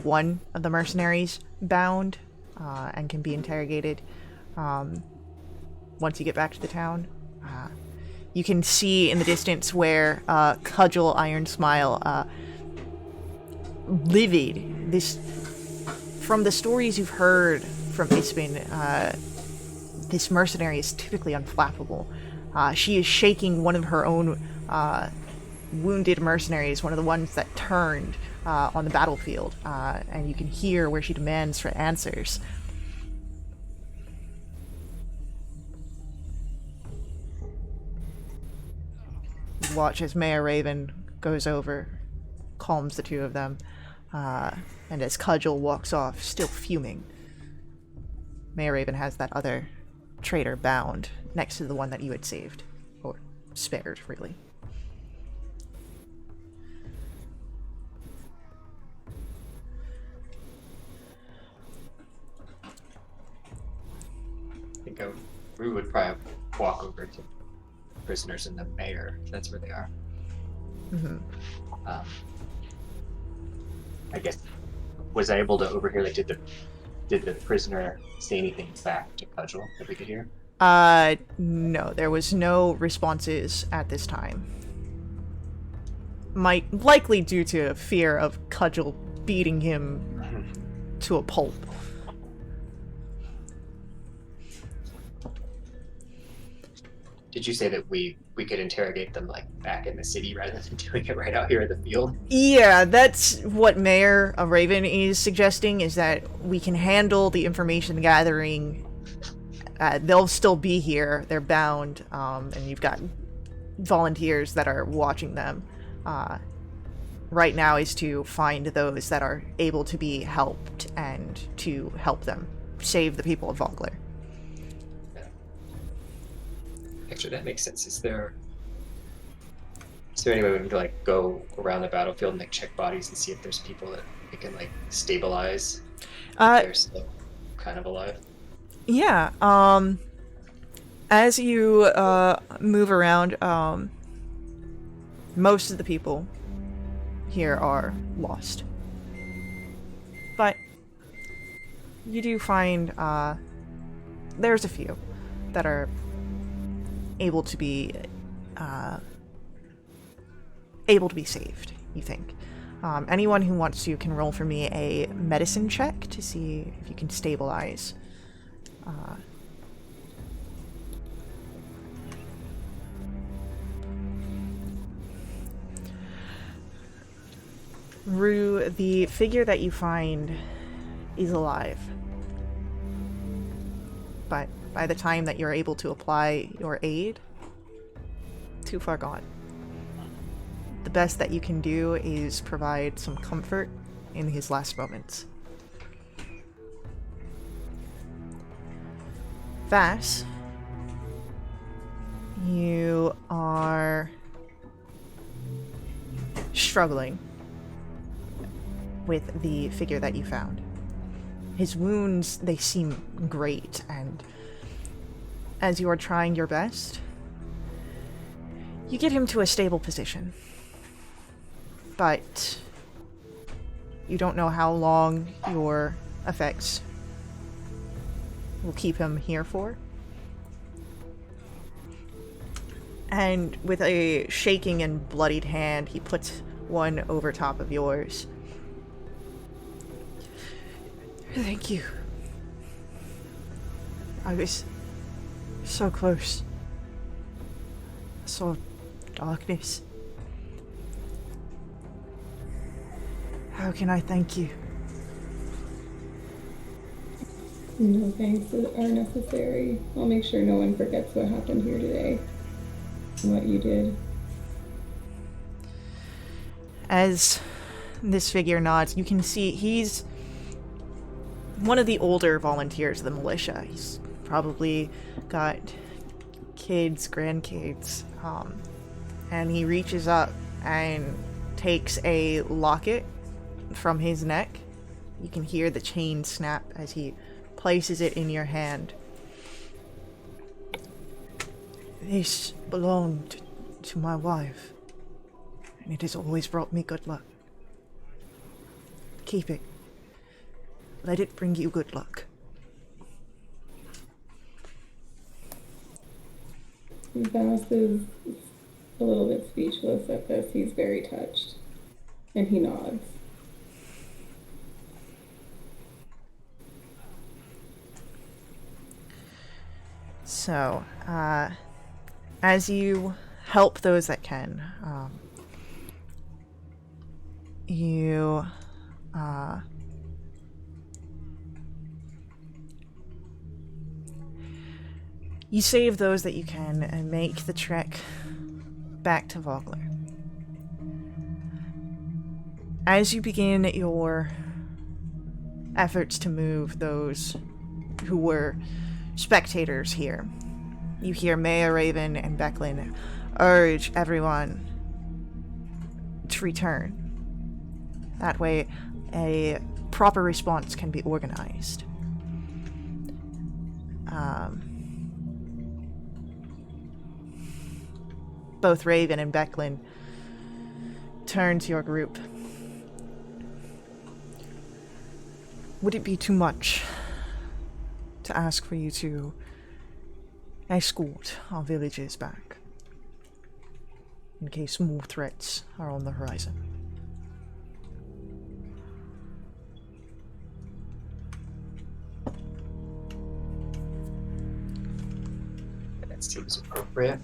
one of the mercenaries bound and can be interrogated once you get back to the town. You can see in the distance where Cudgel, Iron Smile, livid. This, from the stories you've heard from Ispin, this mercenary is typically unflappable. She is shaking one of her own wounded mercenaries, one of the ones that turned on the battlefield, and you can hear where she demands for answers. You watch as Mayor Raven goes over, calms the two of them, and as Cudgel walks off, still fuming, Mayor Raven has that other traitor bound next to the one that you had saved. Or spared, really. We would probably walk over to prisoners and the mayor, if that's where they are. Mm-hmm. I guess, was I able to overhear, like, did the prisoner say anything back to Cudgel that we could hear? No, there was no responses at this time. Likely due to fear of Cudgel beating him to a pulp. Did you say that we could interrogate them, like, back in the city rather than doing it right out here in the field? Yeah, that's what Mayor Raven is suggesting, is that we can handle the information gathering. They'll still be here. They're bound, and you've got volunteers that are watching them. Right now is to find those that are able to be helped and to help them save the people of Vogler. Actually, that makes sense. Is there any way we can, like, go around the battlefield and, like, check bodies and see if there's people that we can, like, stabilize if they're still kind of alive? Yeah, as you move around, most of the people here are lost. But you do find there's a few that are able to be saved, you think. Anyone who wants to can roll for me a medicine check to see if you can stabilize. Rue, the figure that you find is alive. But by the time that you're able to apply your aid, too far gone. The best that you can do is provide some comfort in his last moments. Vass, you are struggling with the figure that you found. His wounds, they seem great, and as you are trying your best, you get him to a stable position. But you don't know how long your effects will keep him here for. And with a shaking and bloodied hand, he puts one over top of yours. Thank you. I was so close. I saw darkness. How can I thank you? No thanks are necessary. I'll make sure no one forgets what happened here today and what you did. As this figure nods, you can see he's one of the older volunteers of the militia. He's probably got kids, grandkids, and he reaches up and takes a locket from his neck. You can hear the chain snap as he places it in your hand. This belonged to my wife, and it has always brought me good luck. Keep it. Let it bring you good luck. Vass is a little bit speechless at this. He's very touched, and he nods. So, as you help those that can, you save those that you can and make the trek back to Vogler. As you begin your efforts to move those who were spectators here, you hear Mayor Raven and Becklin urge everyone to return. That way, a proper response can be organized. both Raven and Becklin turn to your group. Would it be too much to ask for you to escort our villages back, in case more threats are on the horizon? That seems appropriate.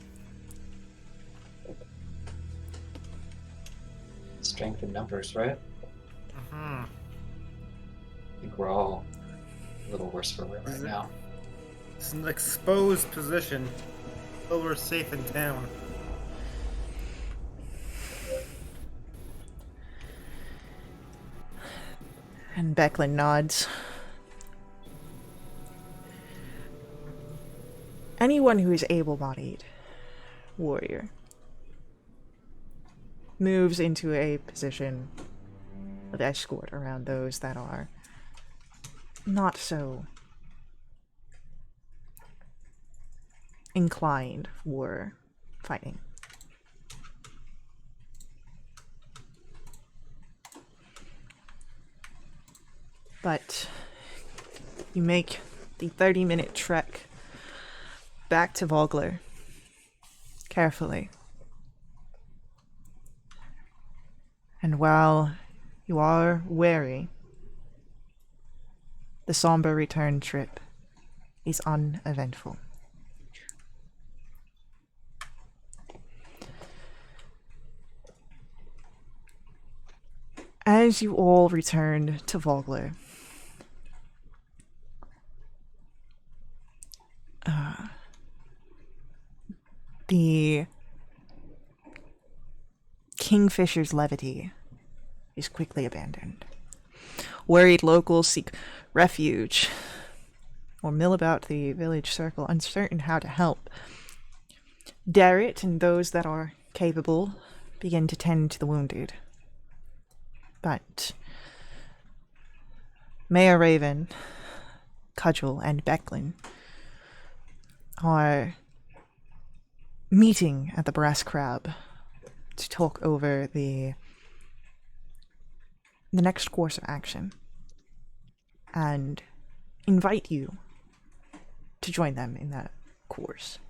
Strength in numbers, right? Mm-hmm. I think we're all a little worse for wear right now. It's an exposed position. Still we're safe in town. And Becklin nods. Anyone who is able-bodied warrior moves into a position of escort around those that are not so inclined for fighting. But you make the 30-minute trek back to Vogler carefully. And while you are wary, the somber return trip is uneventful. As you all return to Vogler, the Kingfisher's levity is quickly abandoned. Worried locals seek refuge or mill about the village circle, uncertain how to help. Darrett and those that are capable begin to tend to the wounded. But Mayor Raven, Cudgel, and Becklin are meeting at the Brass Crab to talk over the next course of action and invite you to join them in that course.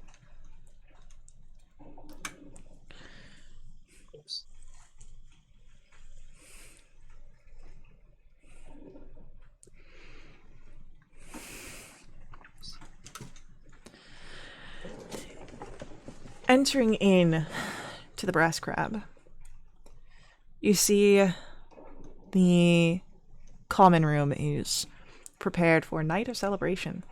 Entering in to the Brass Crab, you see the common room is prepared for a night of celebration.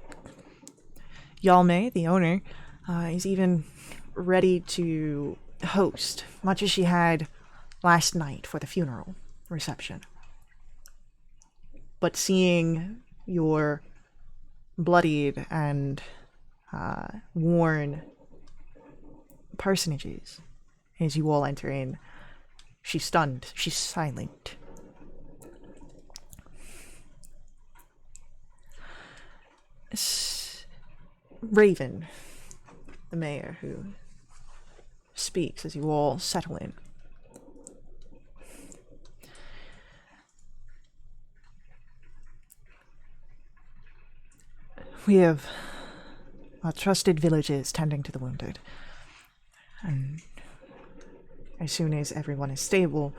Yalme, the owner, is even ready to host, much as she had last night for the funeral reception. But seeing your bloodied and worn personages as you all enter in, she's stunned, she's silent. Raven, the mayor, who speaks as you all settle in. We have our trusted villagers tending to the wounded. And as soon as everyone is stable,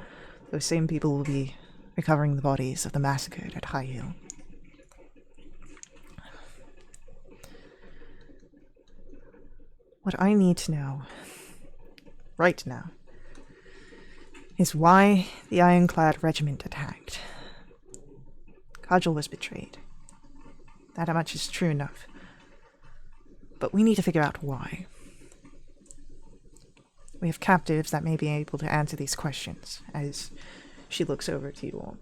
those same people will be recovering the bodies of the massacred at High Hill. What I need to know, right now, is why the Ironclad Regiment attacked. Cudgel was betrayed. That much is true enough. But we need to figure out why. We have captives that may be able to answer these questions, as she looks over to you all.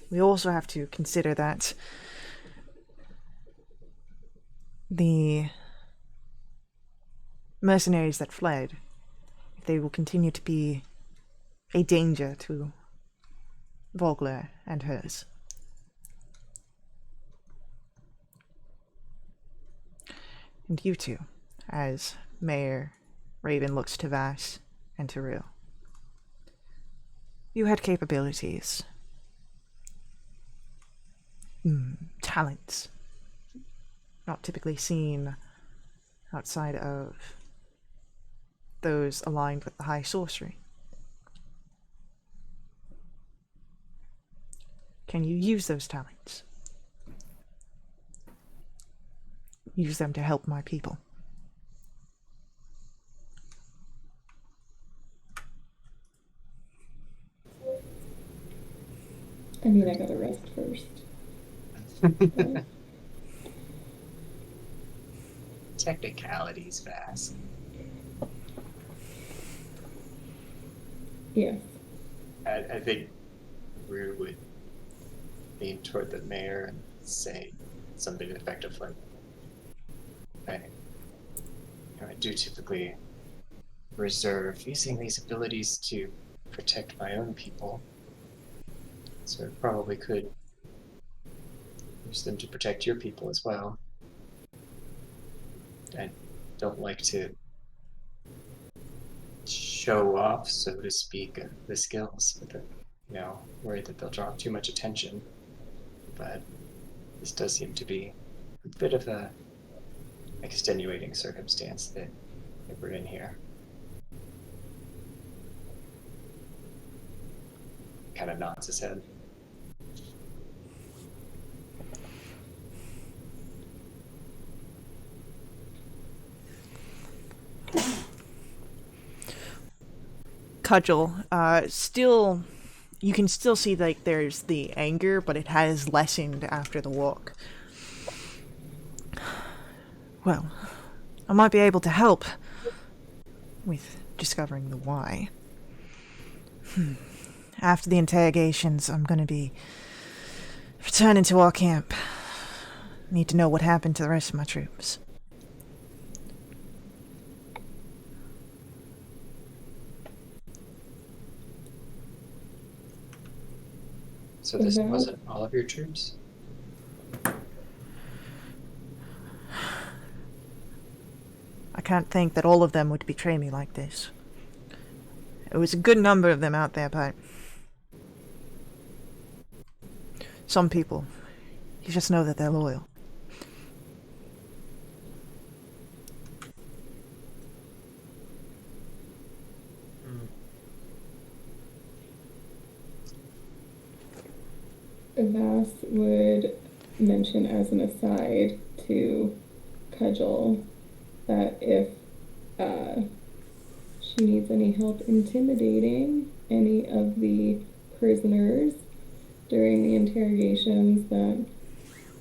We also have to consider that the mercenaries that fled, if they will continue to be a danger to Vogler and hers. And you two, as Mayor Raven looks to Vass and to Rue. You had capabilities. Talents. Not typically seen outside of those aligned with the High Sorcery. Can you use those talents? Use them to help my people. I mean, I gotta rest first. But Technicalities, Vass. yes. I think Rue would lean toward the mayor and say something effective like, I do typically reserve using these abilities to protect my own people, so I probably could use them to protect your people as well. I don't like to show off, so to speak, the skills, but worried that they'll draw too much attention. But this does seem to be a bit of a extenuating circumstance that we're in here. Kind of nods his head. Cudgel, still, you can still see like there's the anger, but it has lessened after the walk. Well, I might be able to help with discovering the why. After the interrogations, I'm gonna be returning to our camp. Need to know what happened to the rest of my troops. So this wasn't all of your troops? I can't think that all of them would betray me like this. It was a good number of them out there, but some people, you just know that they're loyal. Vass would mention as an aside to Cudgel that if she needs any help intimidating any of the prisoners during the interrogations, that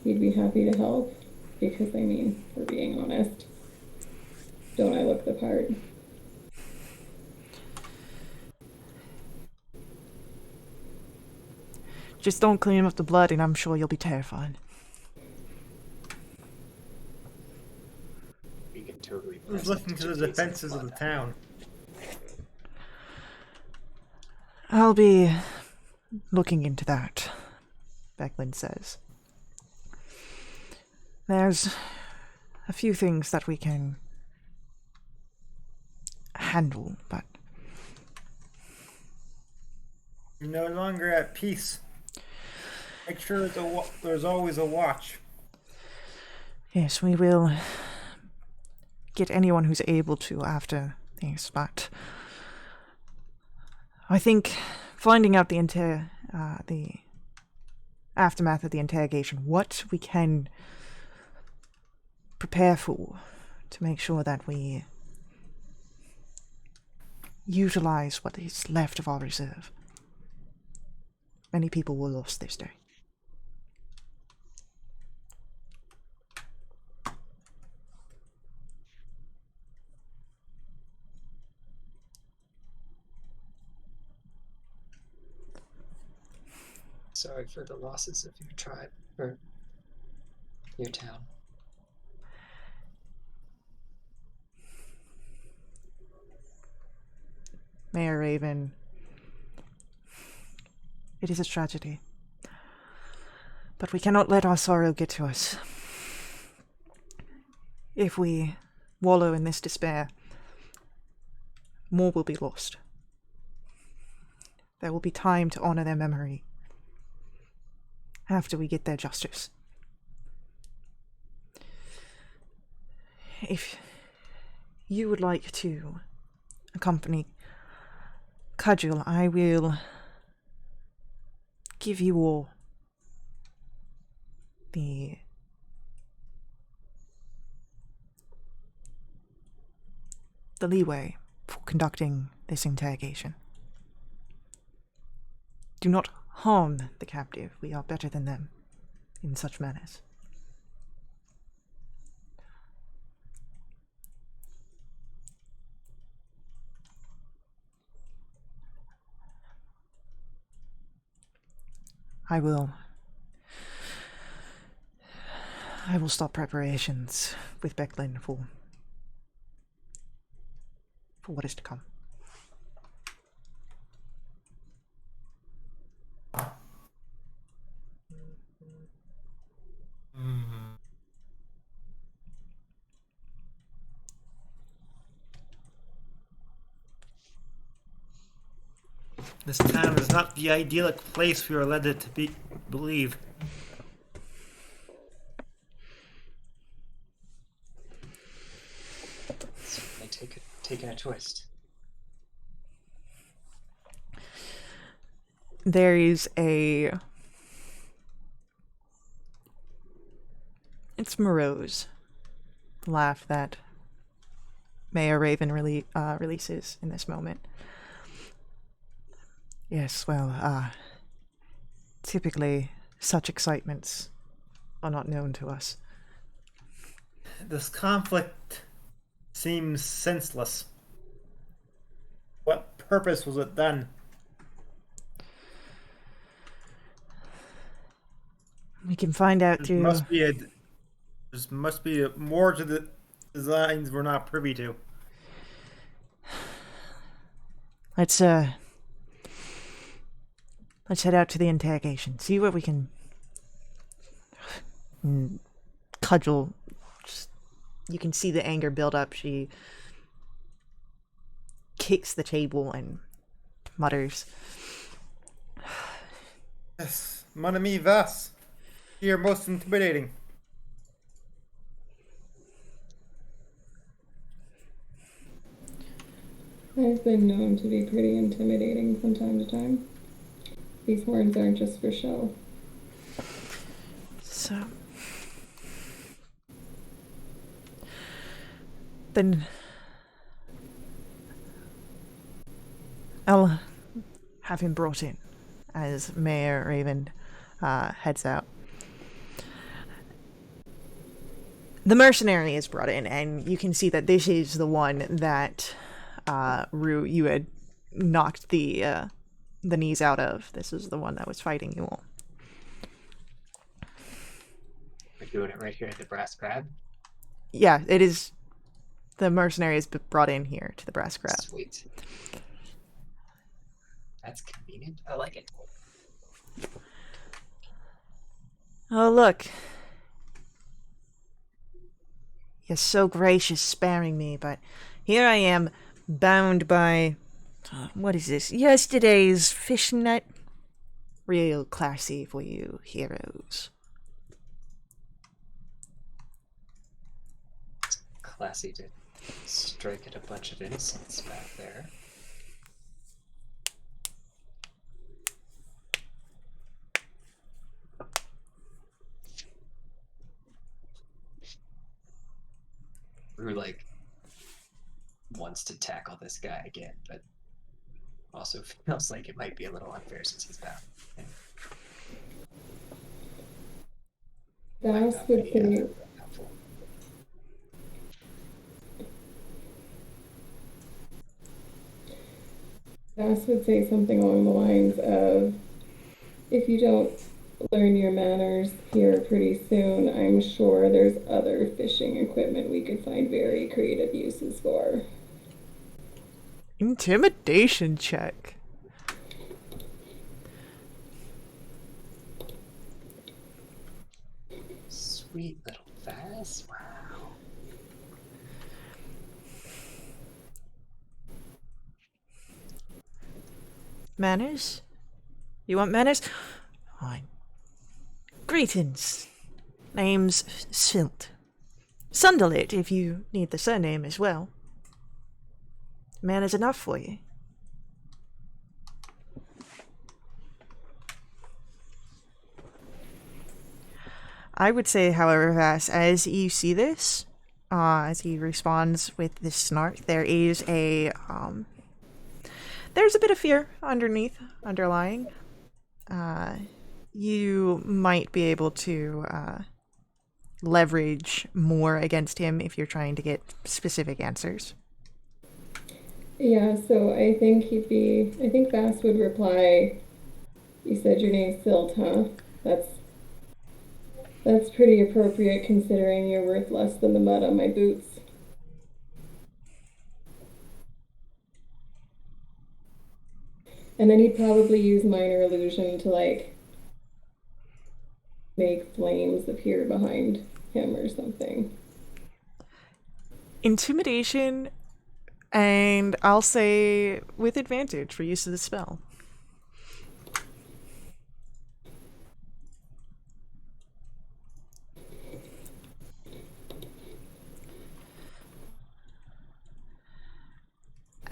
he'd be happy to help, because, I mean, for being honest, don't I look the part? Just don't clean up the blood and I'm sure you'll be terrified. We can totally. Who's looking to the defenses of the town? I'll be looking into that, Becklin says. There's a few things that we can handle, but You're no longer at peace. Make sure there's always a watch. yes, we will get anyone who's able to after this, but I think finding out the aftermath of the interrogation, what we can prepare for to make sure that we utilize what is left of our reserve. Many people were lost this day. Sorry for the losses of your tribe, or your town. Mayor Raven, it is a tragedy, but we cannot let our sorrow get to us. If we wallow in this despair, more will be lost. There will be time to honor their memory after we get their justice. If you would like to accompany Cudgel, I will give you all the leeway for conducting this interrogation. Do not harm the captive. We are better than them in such matters. I will start preparations with Becklin for what is to come. This town is not the idyllic place we are led to believe. Certainly taken a twist. There is it's Moreau's laugh that Mayor Raven releases in this moment. Yes, well, typically such excitements are not known to us. This conflict seems senseless. What purpose was it then? We can find out There must be more to the designs we're not privy to. Let's head out to the interrogation. See what we can Cudgel. You can see the anger build up. She kicks the table and mutters, Yes, mon ami Vas. You're most intimidating. I've been known to be pretty intimidating from time to time. These horns aren't just for show. so. Then I'll have him brought in as Mayor Raven heads out. The mercenary is brought in, and you can see that this is the one that Rue, you had knocked the knees out of. This is the one that was fighting you all. We're doing it right here at the Brass Crab. Yeah, it is. The mercenary is brought in here to the Brass Crab. Sweet. That's convenient. I like it. Oh, look. You're so gracious sparing me, but here I am, bound by... what is this? Yesterday's fishnet? Real classy for you heroes. Classy to strike at a bunch of innocents back there. Rue, like, wants to tackle this guy again, but also feels like it might be a little unfair since he's back. And Vas would say, helpful. Vas would say something along the lines of, if you don't learn your manners here pretty soon, I'm sure there's other fishing equipment we could find very creative uses for. Intimidation check. Sweet little Faz. Wow. Manners? You want manners? Fine. Greetings. Name's Silt. Sunderlit, if you need the surname as well. Manners enough for you? I would say, however, Vass, as you see this, as he responds with this snark, there's a bit of fear underlying. You might be able to leverage more against him if you're trying to get specific answers. Yeah, so I think Vass would reply, you said your name's Silt, huh? That's pretty appropriate considering you're worth less than the mud on my boots. And then he'd probably use minor illusion to, like, make flames appear behind him or something. Intimidation, and I'll say with advantage for use of the spell.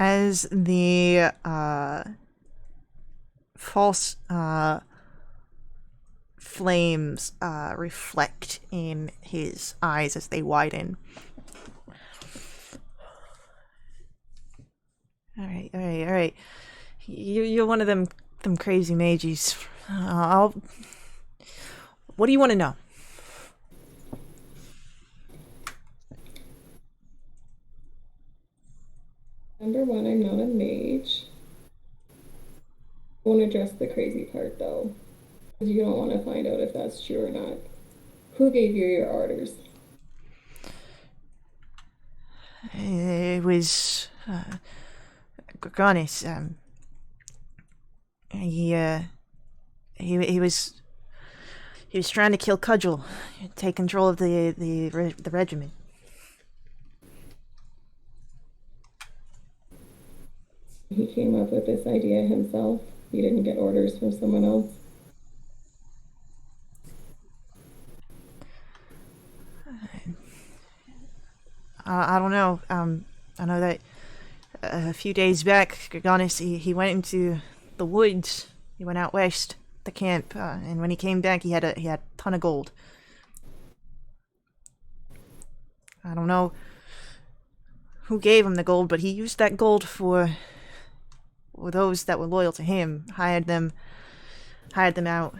As the false flames reflect in his eyes as they widen. All right. You're one of them crazy mages. What do you want to know? Number one, I'm not a mage. I won't address the crazy part, though. Because you don't want to find out if that's true or not. Who gave you your orders? It was Dragonlance. He was trying to kill Cudgel, take control of the regiment. He came up with this idea himself. He didn't get orders from someone else. I don't know. I know that a few days back, Dragonlance, he went into the woods. He went out west, the camp, and when he came back, he had a ton of gold. I don't know who gave him the gold, but he used that gold for those that were loyal to him. Hired them out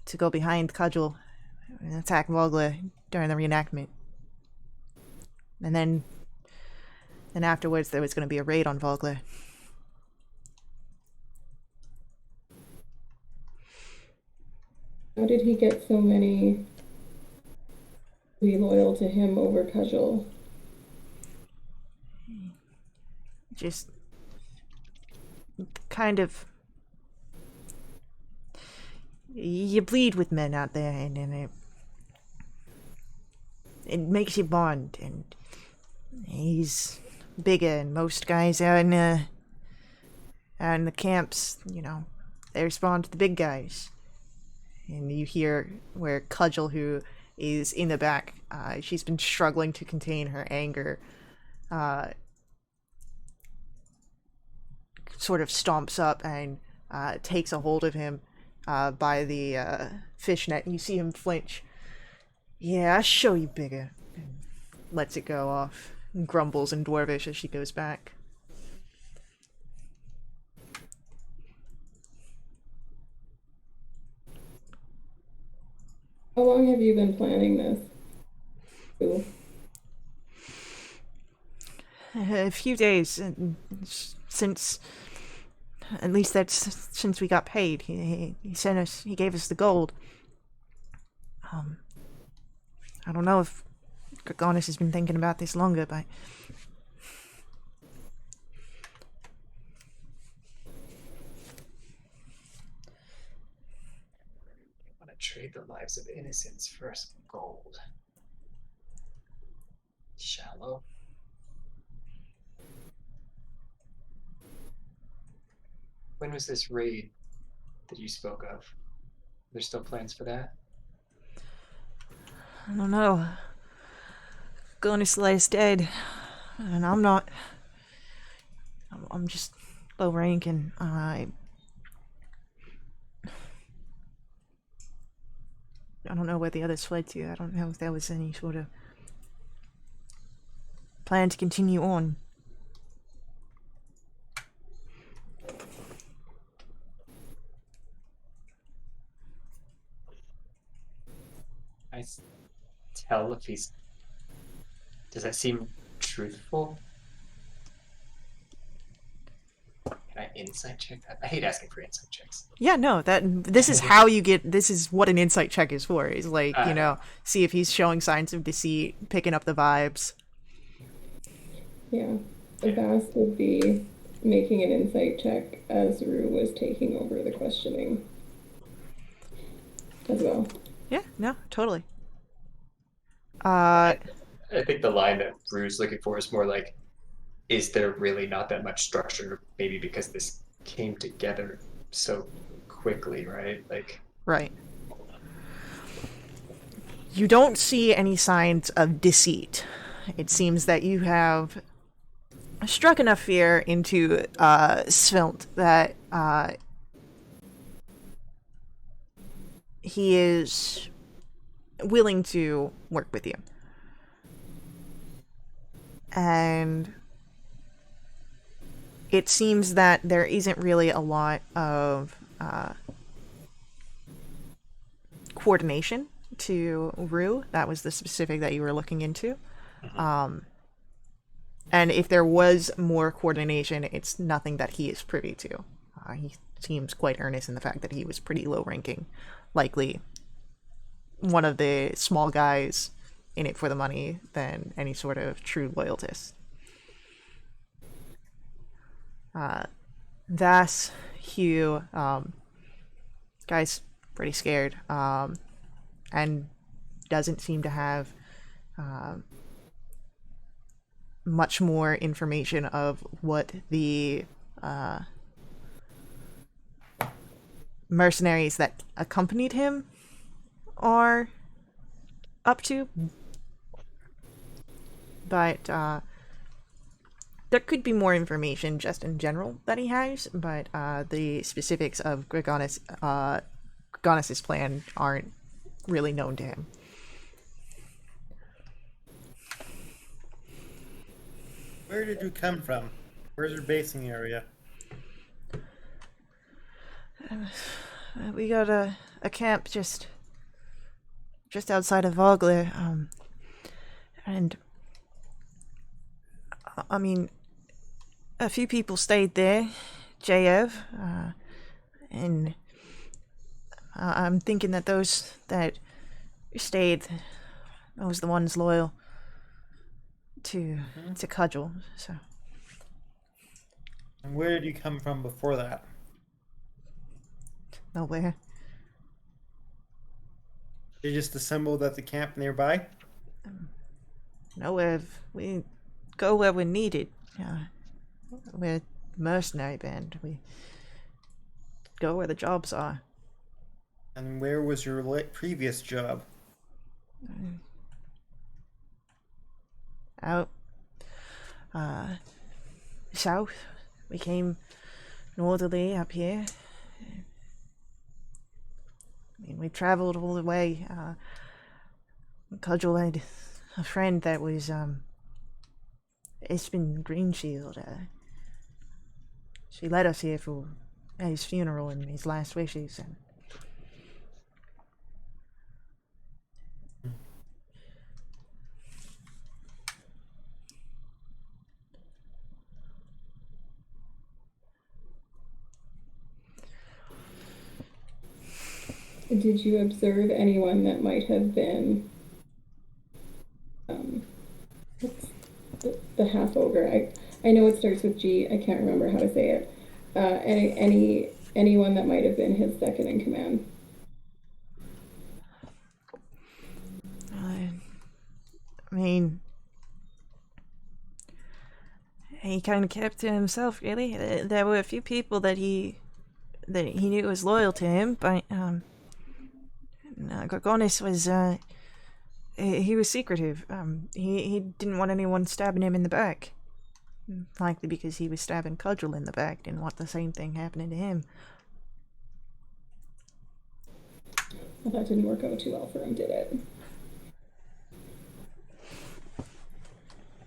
to go behind Cudgel and attack Vogler during the re-enactment. And then afterwards, there was going to be a raid on Vogler. How did he get so many to be loyal to him over Cudgel? Just kind of... You bleed with men out there, and it makes you bond, and he's bigger, and most guys out in the camps, they respond to the big guys. And you hear where Cudgel, who is in the back, she's been struggling to contain her anger, sort of stomps up and takes a hold of him by the fishnet. You see him flinch. Yeah, I'll show you bigger. And lets it go off. And grumbles in Dwarvish as she goes back. How long have you been planning this? Ooh. A few days since, at least that's since we got paid. He gave us the gold. I don't know if Dragonlance has been thinking about this longer, but I want to trade the lives of innocents for some gold. Shallow. when was this raid that you spoke of? There's still plans for that? I don't know. Gunnislay's dead, and I'm not. I'm just low rank, and I don't know where the others fled to. I don't know if there was any sort of plan to continue on. I tell if he's. Does that seem truthful? Can I insight check that? I hate asking for insight checks. Yeah, no, this is how you get. This is what an insight check is for. Is like, see if he's showing signs of deceit, picking up the vibes. Yeah, Vast would be making an insight check as Rue was taking over the questioning as well. Yeah, no, totally. I think the line that Rue's looking for is more like, is there really not that much structure? Maybe because this came together so quickly, right? Like, right. You don't see any signs of deceit. It seems that you have struck enough fear into Svelte that he is willing to work with you. And it seems that there isn't really a lot of coordination to Rue. That was the specific that you were looking into. And if there was more coordination, it's nothing that he is privy to. He seems quite earnest in the fact that he was pretty low ranking, likely one of the small guys in it for the money than any sort of true loyalist. Vas, Hugh, guy's pretty scared, and doesn't seem to have much more information of what the mercenaries that accompanied him are up to. But there could be more information just in general that he has, but the specifics of Gregonis's plan aren't really known to him. Where did you come from? Where's your basing area? We got a camp just outside of Vogler, and I mean, a few people stayed there, JF, and I'm thinking that those that stayed, those the ones loyal to Cudgel. So. And where did you come from before that? Nowhere. They just assembled at the camp nearby? Nowhere. We go where we're needed. We're a mercenary band. We go where the jobs are. And where was your previous job? Out south. We came northerly up here. I mean, we traveled all the way. Cudgel had a friend that was Espen Greenshield. She led us here for his funeral and his last wishes. And did you observe anyone that might have been the half ogre? I know it starts with G. I can't remember how to say it. Anyone that might have been his second in command. I mean, he kind of kept to himself, really. There were a few people that he that he knew was loyal to him, but Gorgonis was he was secretive. He didn't want anyone stabbing him in the back. Likely because he was stabbing Cudgel in the back, didn't want the same thing happening to him. Well, that didn't work out too well for him, did it?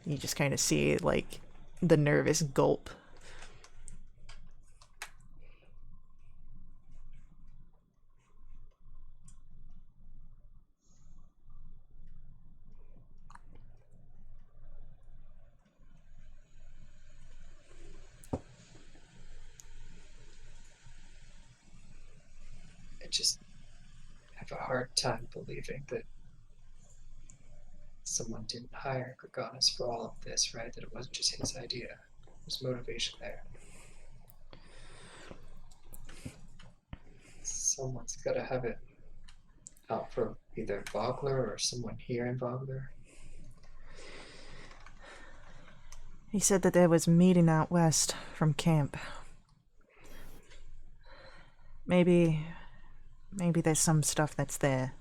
You just kind of see, like, the nervous gulp. I just have a hard time believing that someone didn't hire Gorgonis for all of this, right? That it wasn't just his idea. There's motivation there. Someone's got to have it out for either Vogler or someone here in Vogler. He said that there was a meeting out west from camp. Maybe there's some stuff that's there.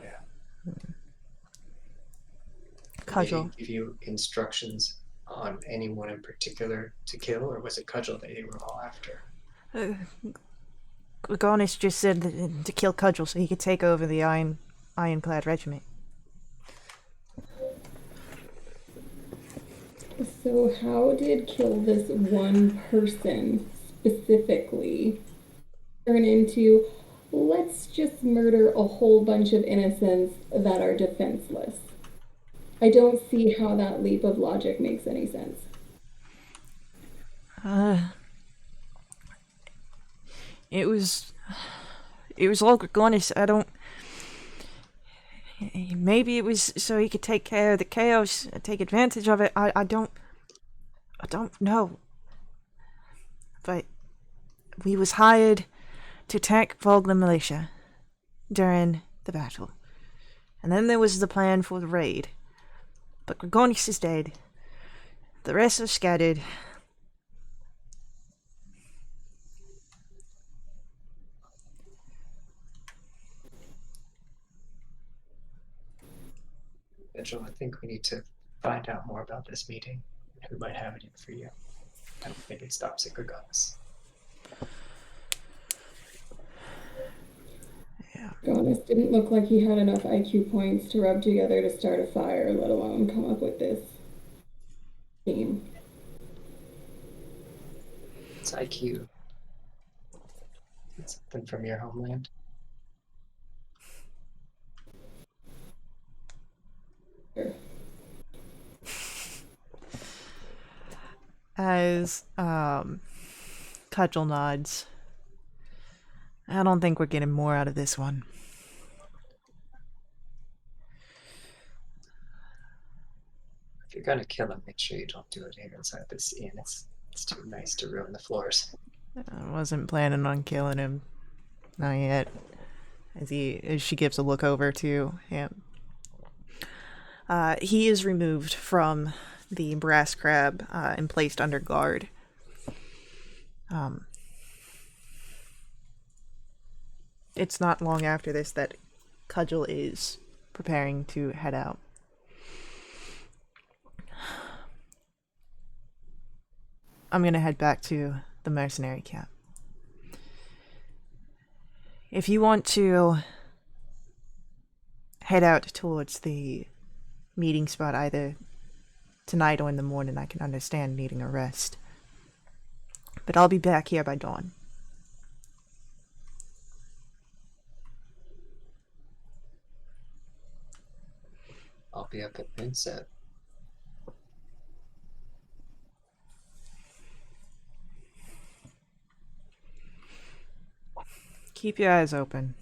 Yeah. Cudgel. Did he give you instructions on anyone in particular to kill, or was it Cudgel that you were all after? Gorgonis just said to kill Cudgel so he could take over the Ironclad Regiment. So how did kill this one person specifically turn into, let's just murder a whole bunch of innocents that are defenseless? I don't see how that leap of logic makes any sense. It was all Gorgonis. I don't... Maybe it was so he could take care of the chaos, take advantage of it. I don't know. But we was hired to attack Vogler militia during the battle. And then there was the plan for the raid. But Gorgonis is dead. The rest are scattered. Mitchell, I think we need to find out more about this meeting and who might have it in for you. I don't think it stops at Gorgonis. Yeah. Gorgonis didn't look like he had enough IQ points to rub together to start a fire, let alone come up with this scheme. It's IQ. It's something from your homeland. Sure. As Cudgel nods. I don't think we're getting more out of this one. If you're gonna kill him, make sure you don't do it here inside this inn. It's too nice to ruin the floors. I wasn't planning on killing him. Not yet. As she gives a look over to him. He is removed from the brass crab and placed under guard. It's not long after this that Cudgel is preparing to head out. I'm gonna head back to the mercenary camp. If you want to head out towards the meeting spot either tonight or in the morning, I can understand needing a rest. But I'll be back here by dawn. I'll be up at moonset. Keep your eyes open.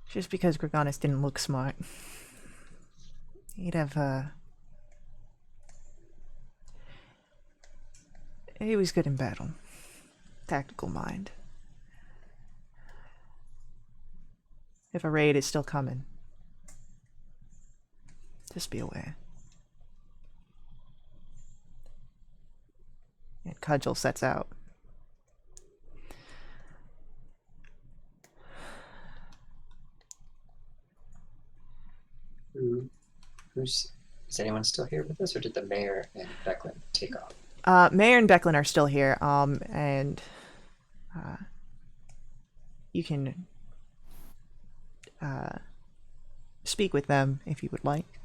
Just because Gorgonis didn't look smart. He'd have, he was good in battle. Tactical mind. If a raid is still coming, just be aware. And Cudgel sets out. Is anyone still here with us, or did the mayor and Becklin take off? Mayor and Becklin are still here, and you can speak with them if you would like.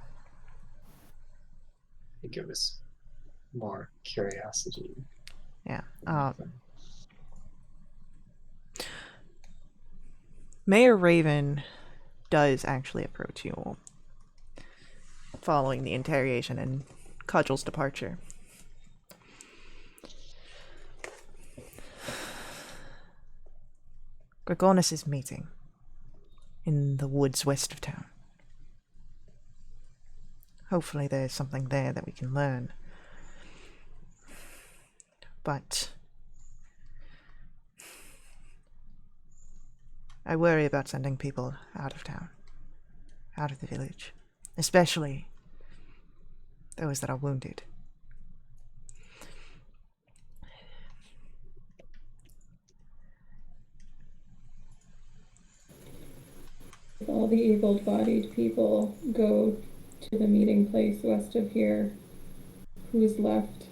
I think it was more curiosity. Yeah. Mayor Raven does actually approach you following the interrogation and Cudgel's departure. Dragonlance is meeting in the woods west of town. Hopefully there's something there that we can learn. But I worry about sending people out of town, out of the village, especially those that are wounded. If all the able-bodied people go to the meeting place west of here, who's left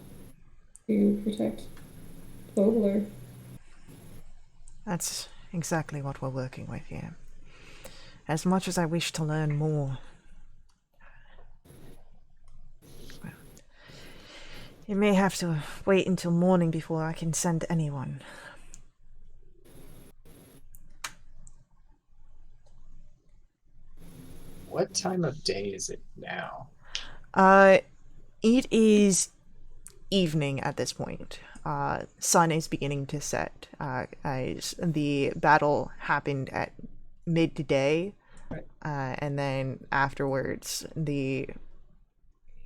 to protect Vogler? That's exactly what we're working with here. As much as I wish to learn more, well, it may have to wait until morning before I can send anyone. What time of day is it now? It is evening at this point. Sun is beginning to set. As the battle happened at midday, Right. and then afterwards, the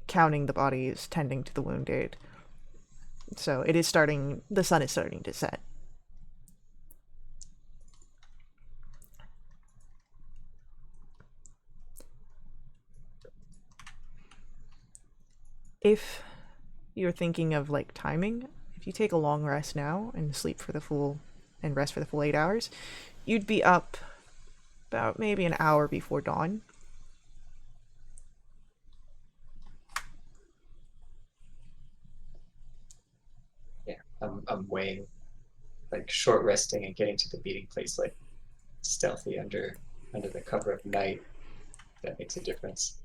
counting the bodies, tending to the wounded. So it is starting. The sun is starting to set. If you're thinking of like timing, if you take a long rest now and sleep for the full and rest for the full 8 hours, you'd be up about maybe an hour before dawn. Yeah, I'm weighing like short resting and getting to the meeting place like stealthy under the cover of night. That makes a difference.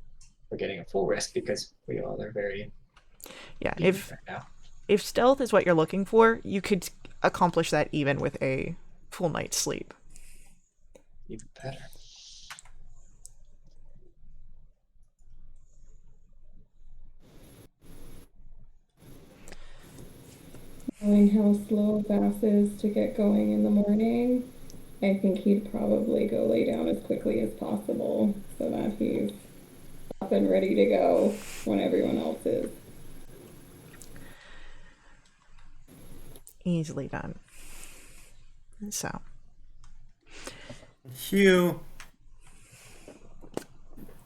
We're getting a full rest because we all are very Yeah, beaten right now. if stealth is what you're looking for, you could accomplish that even with a full night's sleep. Even better. Knowing how slow Vass is to get going in the morning, I think he'd probably go lay down as quickly as possible so that he's up and ready to go when everyone else is. Easily done. So, Hugh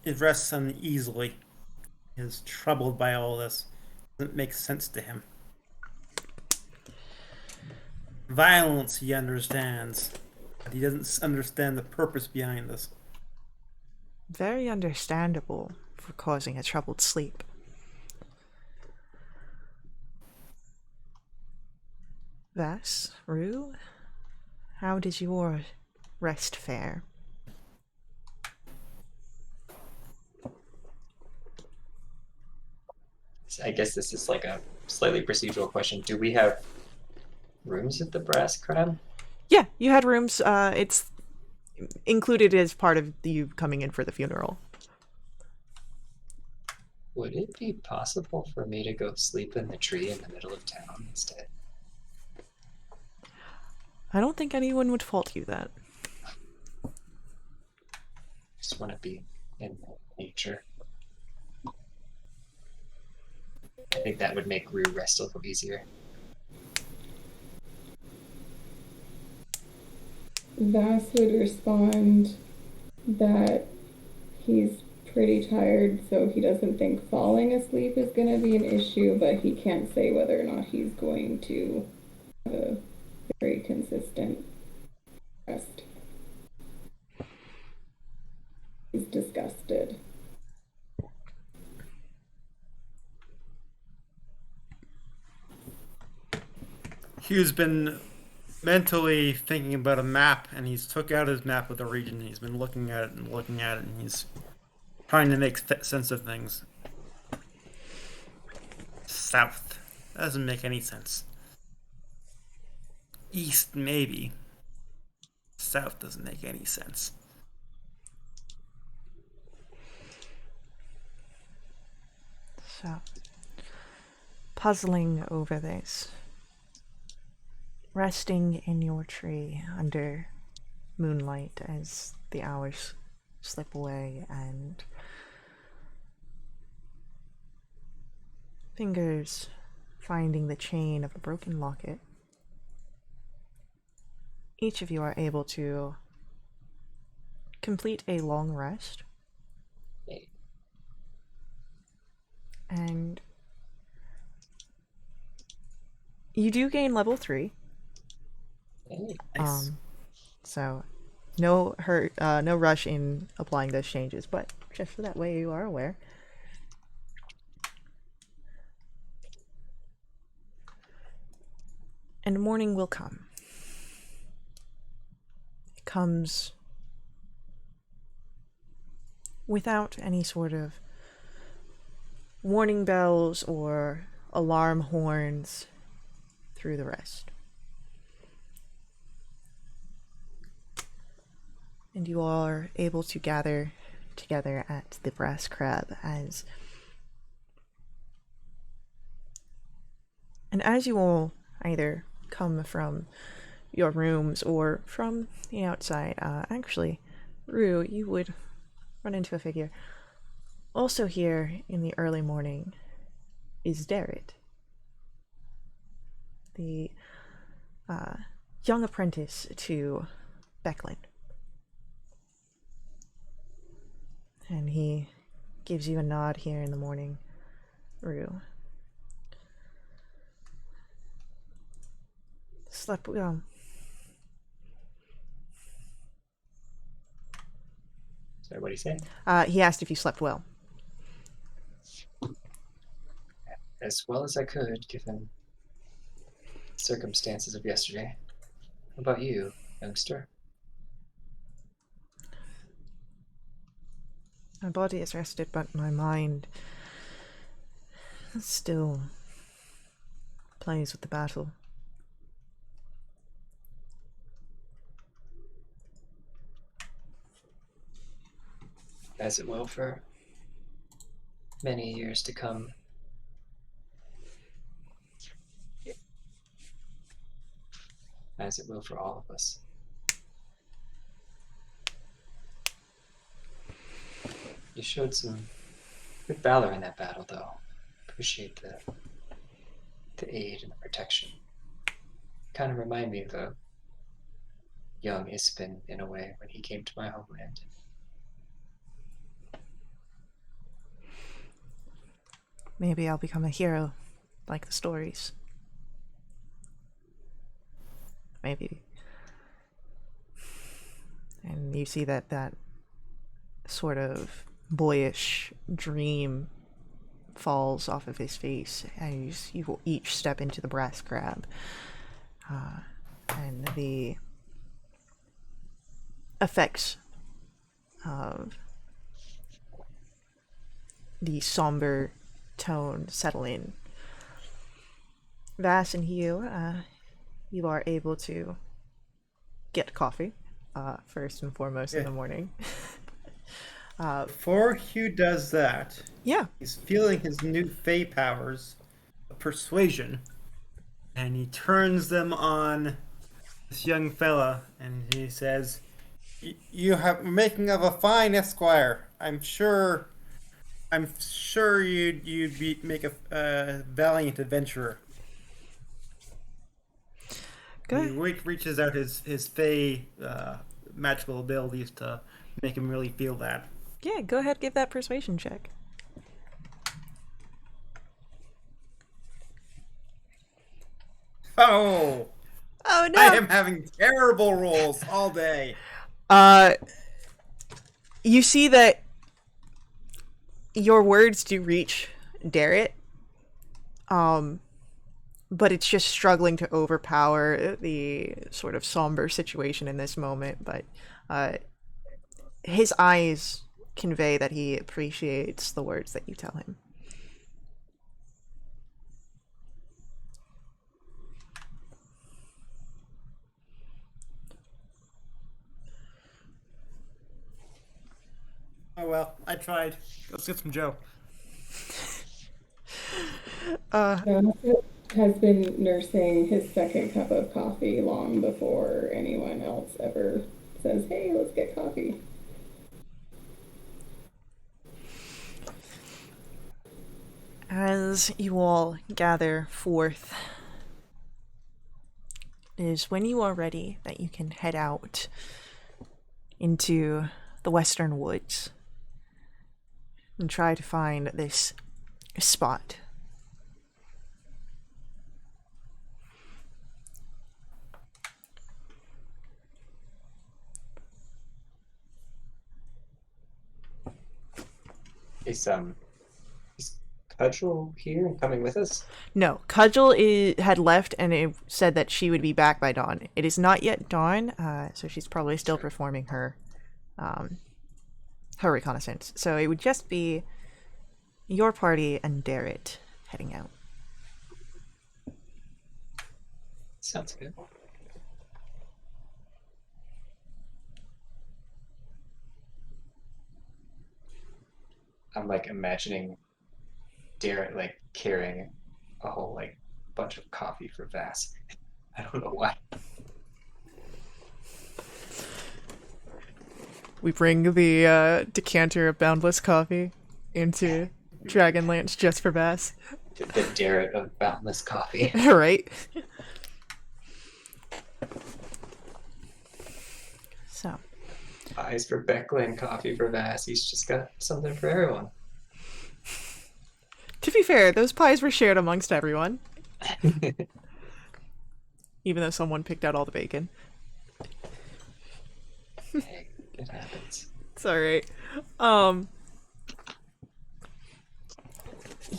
is rests uneasily. He is troubled by all this. Doesn't make sense to him. Violence he understands, but he doesn't understand the purpose behind this. very understandable for causing a troubled sleep. Vass, Rue, how does your rest fare? I guess this is like a slightly procedural question. Do we have rooms at the Brass Crown? Yeah, you had rooms. It's included as part of you coming in for the funeral. Would it be possible for me to go sleep in the tree in the middle of town instead? I don't think anyone would fault you that. Just want to be in nature. I think that would make Rue rest a little easier. Vass would respond that he's pretty tired, so he doesn't think falling asleep is going to be an issue, but he can't say whether or not he's going to have a very consistent rest. He's disgusted. Hugh's been mentally thinking about a map, and he's took out his map of the region. He's been looking at it and looking at it, and he's trying to make sense of things. South. That doesn't make any sense. East, maybe. South doesn't make any sense. So, puzzling over this, resting in your tree under moonlight as the hours slip away and fingers finding the chain of a broken locket, each of you are able to complete a long rest. And you do gain level 3. Nice. So no rush in applying those changes, but just so that way you are aware. And morning will come. It comes without any sort of warning bells or alarm horns through the rest. And you all are able to gather together at the Brass Crab as you all either come from your rooms or from the outside, actually, Rue, you would run into a figure. Also here in the early morning is Darrett, the young apprentice to Becklin. And he gives you a nod here in the morning, Rue. Slept well. Sorry, what did he say? He asked if you slept well. As well as I could, given the circumstances of yesterday. How about you, youngster? My body is rested, but my mind still plays with the battle. As it will for many years to come. As it will for all of us. You showed some good valor in that battle, though. Appreciate the aid and the protection. Kind of remind me of a young Ispin in a way when he came to my homeland. Maybe I'll become a hero, like the stories. Maybe. And you see that sort of boyish dream falls off of his face as you will each step into the Brass Crab. And the effects of the somber tone settle in. Vass and Hugh, you are able to get coffee first and foremost in the morning. Before Hugh does that, Yeah. he's feeling his new Fey powers of persuasion, and he turns them on this young fella, and he says, "You have making of a fine esquire. I'm sure you'd make a valiant adventurer." Good. He reaches out his Fey magical abilities to make him really feel that. Yeah, go ahead, give that persuasion check. Oh, Oh I no! am having terrible rolls all day. You see that your words do reach Darrett, but it's just struggling to overpower the sort of somber situation in this moment. But his eyes convey that he appreciates the words that you tell him. Oh well, I tried. Let's get some Joe. Jonathan has been nursing his second cup of coffee long before anyone else ever says, "Hey, let's get coffee." As you all gather forth, it is when you are ready that you can head out into the western woods and try to find this spot. Is Cudgel here and coming with us? No, Cudgel had left and it said that she would be back by dawn. It is not yet dawn, so she's probably still performing her her reconnaissance. So it would just be your party and Darrett heading out. Sounds good. I'm like imagining Darrett like carrying a whole like bunch of coffee for Vass. I don't know why. We bring the decanter of boundless coffee into Dragonlance just for Bass. The Darrett of boundless coffee. Right? So. Eyes for Beckley and coffee for Vass. He's just got something for everyone. To be fair, those pies were shared amongst everyone. Even though someone picked out all the bacon. Hey, it happens. It's alright.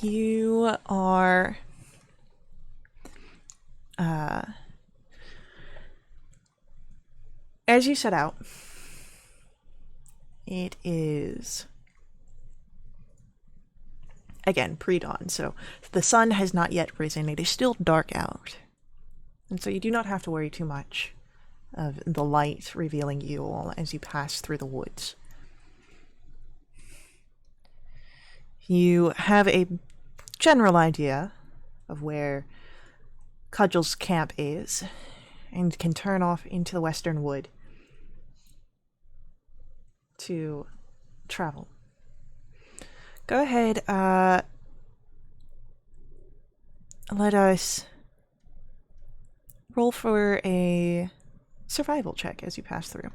You are as you set out, it is again pre-dawn, so the sun has not yet risen. It is still dark out, and so you do not have to worry too much of the light revealing you all as you pass through the woods. You have a general idea of where Cudgel's camp is and can turn off into the western wood to travel. Go ahead, let us roll for a survival check as you pass through.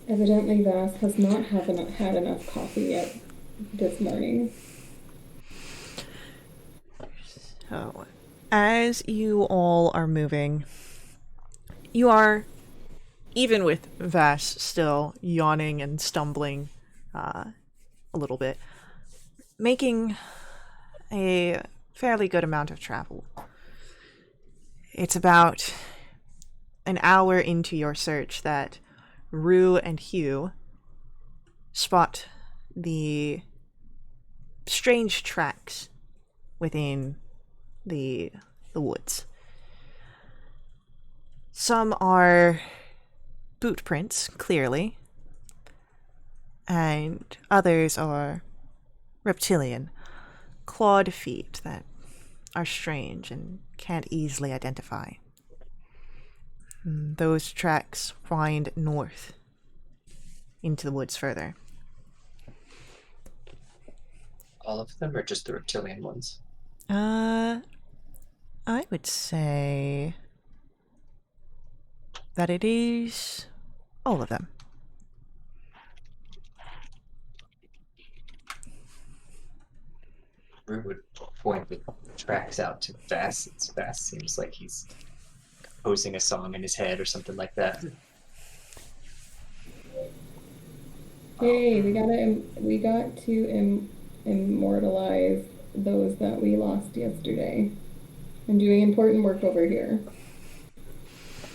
Evidently, Vass has not had enough coffee yet this morning. So, as you all are moving, you are, even with Vass still yawning and stumbling a little bit, making a fairly good amount of travel. It's about an hour into your search that Rue and Hugh spot the strange tracks within the woods. Some are boot prints, clearly, and others are reptilian, clawed feet that are strange and can't easily identify. Those tracks wind north into the woods further. All of them, or just the reptilian ones? I would say that it is all of them. Rue would point the tracks out to Vass. Vass seems like he's composing a song in his head or something like that. Hey, we got to immortalize those that we lost yesterday. I'm doing important work over here.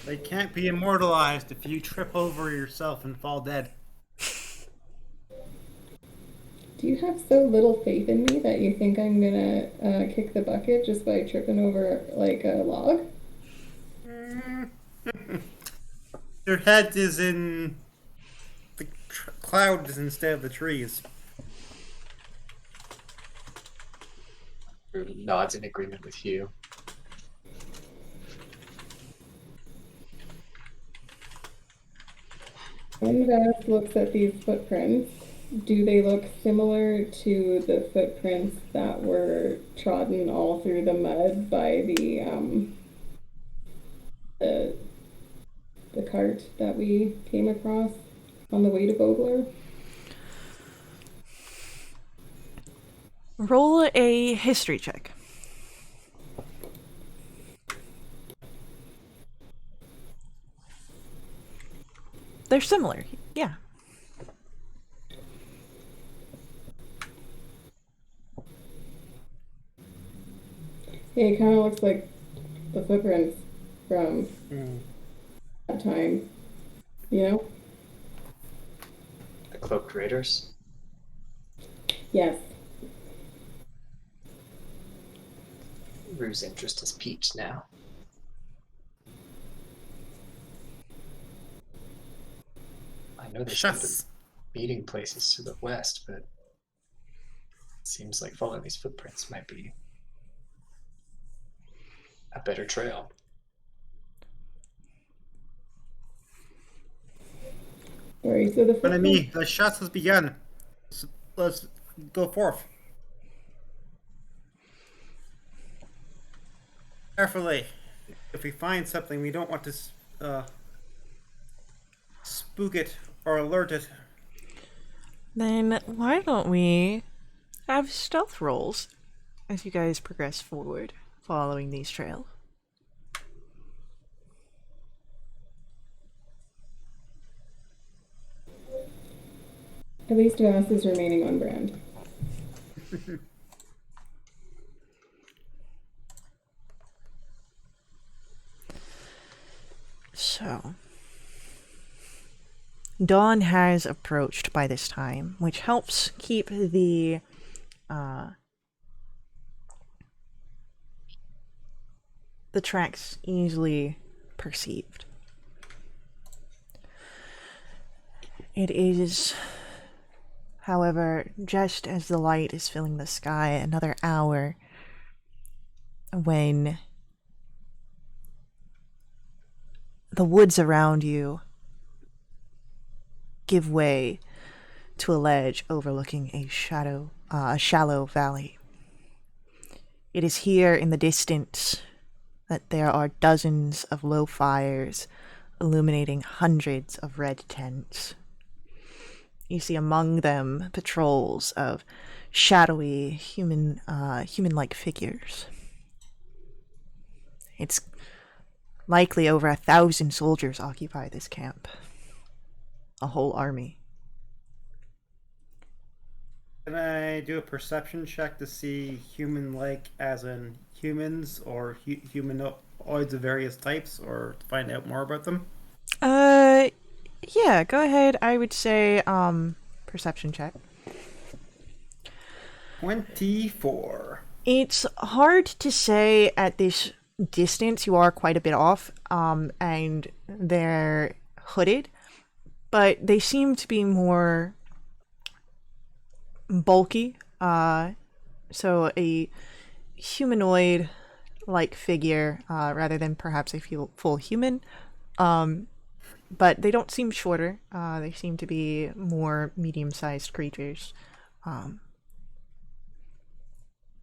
They can't be immortalized if you trip over yourself and fall dead. Do you have so little faith in me that you think I'm gonna kick the bucket just by tripping over like a log? Your head is in the clouds instead of the trees. Rue nods in agreement with Hugh. When Vass looks at these footprints, do they look similar to the footprints that were trodden all through the mud by the cart that we came across on the way to Vogler? Roll a history check. They're similar, yeah. Yeah, it kind of looks like the footprints from that time, you know? The Cloaked Raiders. Yes. Rue's interest has peaked now. I know there's some meeting places to the west, but it seems like following these footprints might be a better trail. Alright, so the Enemy, the shots has begun. Let's go forth. Carefully. If we find something, we don't want to spook it or alert it. Then why don't we have stealth rolls as you guys progress forward following these trails? At least Vass is remaining on brand. So, dawn has approached by this time, which helps keep the tracks easily perceived. It is, however, just as the light is filling the sky, another hour when the woods around you give way to a ledge overlooking a shallow valley. It is here in the distance that there are dozens of low fires illuminating hundreds of red tents. You see among them patrols of shadowy human-like figures. It's likely over 1,000 soldiers occupy this camp. A whole army. Can I do a perception check to see human-like as in humans or humanoids of various types, or to find out more about them? Yeah, go ahead. I would say, perception check. 24. It's hard to say at this distance. You are quite a bit off, and they're hooded, but they seem to be more bulky. So a humanoid-like figure, rather than perhaps a full human. But they don't seem shorter. They seem to be more medium-sized creatures.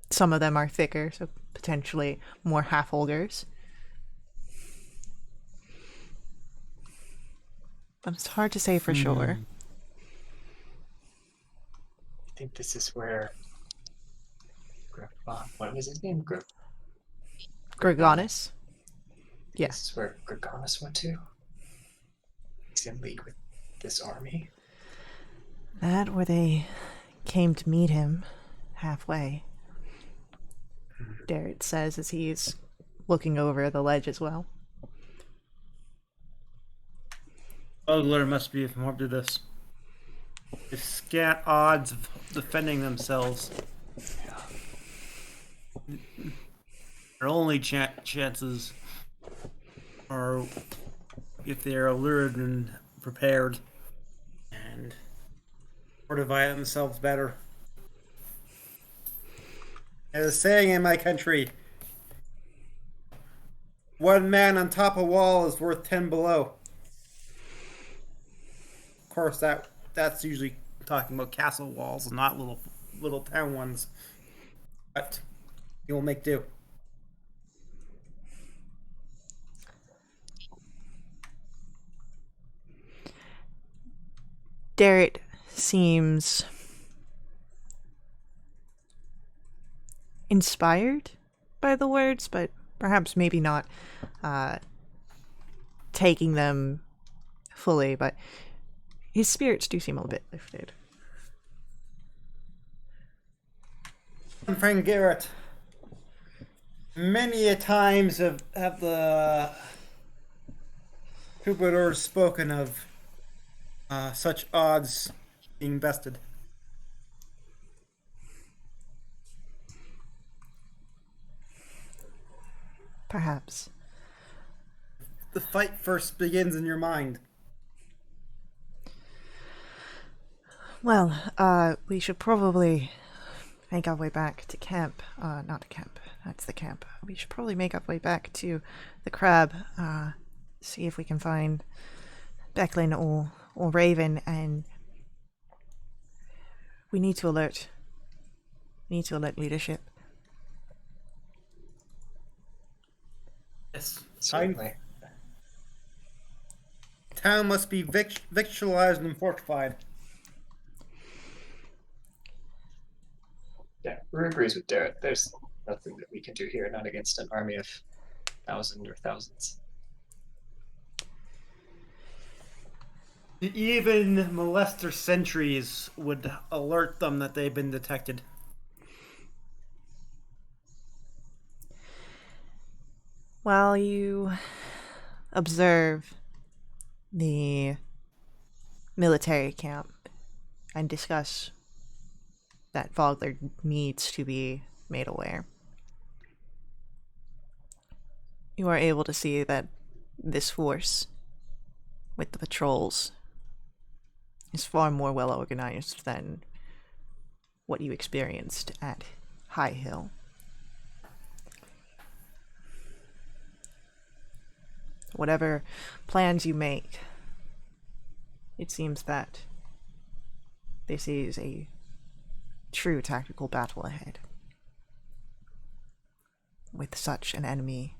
Some of them are thicker, so potentially more half-holders. but it's hard to say for sure. I think this is where what was his name? Gorgonis? Yeah. This is where Dragonlance went to. He's in league with this army. That where they came to meet him halfway. Darrett says as he's looking over the ledge as well. Vogler must be informed of this. With scant odds of defending themselves. Their only chances are if they are alert and prepared and fortify themselves better. As a saying in my country, 1 man on top of a wall is worth 10 below. Of course, that's usually talking about castle walls and not little town ones. But you will make do. Darrett seems inspired by the words, but perhaps maybe not taking them fully, but his spirits do seem a bit lifted. Friend Garrett, many a times have the troubadours spoken of such odds being bested. Perhaps. The fight first begins in your mind. Well, we should probably make our way back to camp. Not to camp. That's the camp. We should probably make our way back to the crab. See if we can find Becklin or Raven, and we need to alert. We need to alert leadership. Yes, Certainly. town must be victualized and fortified. Yeah, Rue agrees with Darrett. There's nothing that we can do here, not against an army of thousands or thousands. Even molester sentries would alert them that they've been detected. While you observe the military camp and discuss that Vogler needs to be made aware, you are able to see that this force with the patrols is far more well organized than what you experienced at High Hill. Whatever plans you make, it seems that this is a true tactical battle ahead, with such an enemy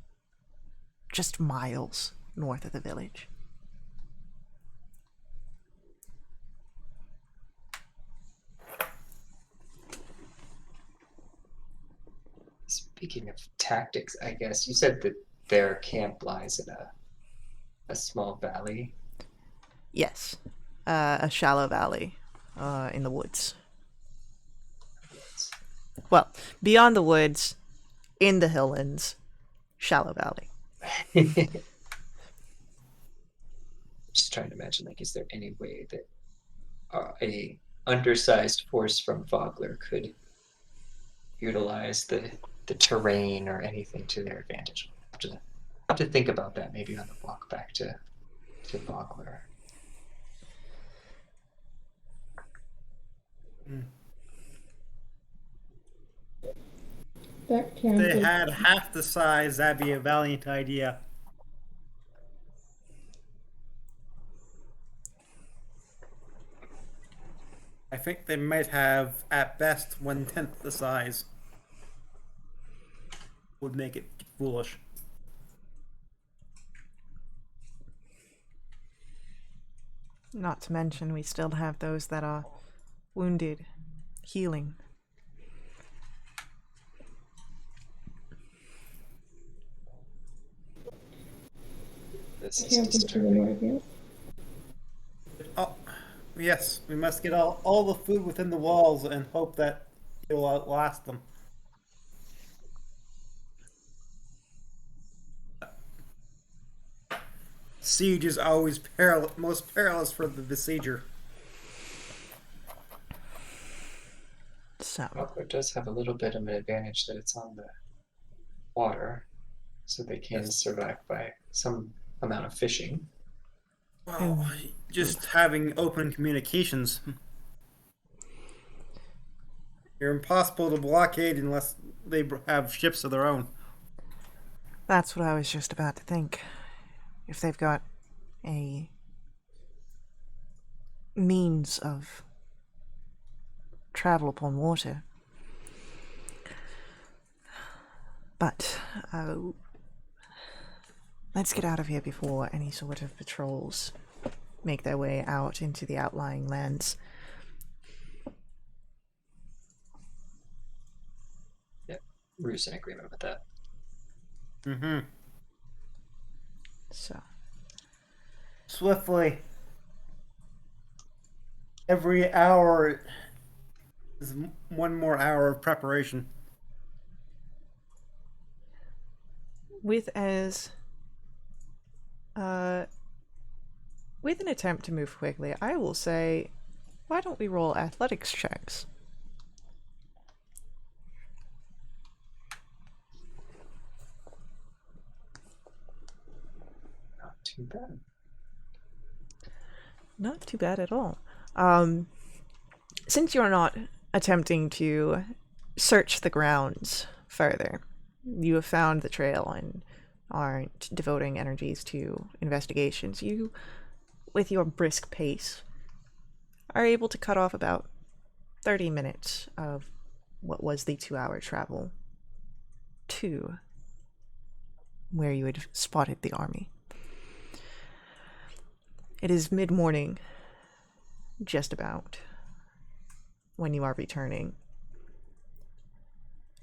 just miles north of the village. Speaking of tactics, I guess you said that their camp lies in a small valley. Yes, a shallow valley in the woods. Well, beyond the woods, in the Hilllands, shallow valley. Just trying to imagine, like, is there any way that a undersized force from Vogler could utilize the terrain or anything to their advantage? Have to think about that maybe on the walk back to Vogler. That camp If they is had half the size, that'd be a valiant idea. I think they might have, at best, 1/10 the size. Would make it foolish. Not to mention, we still have those that are wounded, healing. This is Can't be to the disturbing. north, yes. Oh, yes, we must get all the food within the walls and hope that it will outlast them. Siege is always most perilous for the besieger. So, Vogler does have a little bit of an advantage that it's on the water, so they can Yes. survive by some amount of fishing. Well, just having open communications. You're impossible to blockade unless they have ships of their own. that's what I was just about to think. If they've got a means of travel upon water. But let's get out of here before any sort of patrols make their way out into the outlying lands. Yep, Rue's in agreement with that. Mm-hmm. So, Swiftly. Every hour is one more hour of preparation. with an attempt to move quickly, I will say, why don't we roll athletics checks? Not too bad. Not too bad at all. Since you're not attempting to search the grounds further, you have found the trail and aren't devoting energies to investigations, you, with your brisk pace, are able to cut off about 30 minutes of what was the 2-hour travel to where you had spotted the army. It is mid-morning, just about, when you are returning.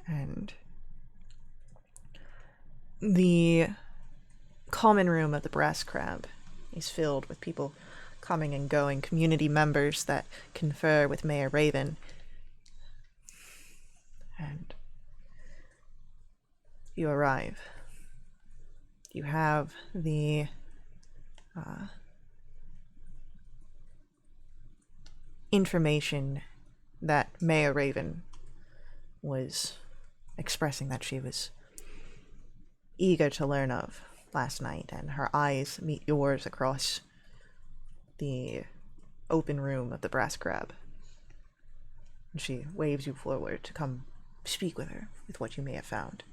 And the common room of the Brass Crab is filled with people coming and going, community members that confer with Mayor Raven. And you arrive. You have the information that Mayor Raven was expressing that she was eager to learn of last night, and her eyes meet yours across the open room of the Brass Crab. And she waves you forward to come speak with her with what you may have found.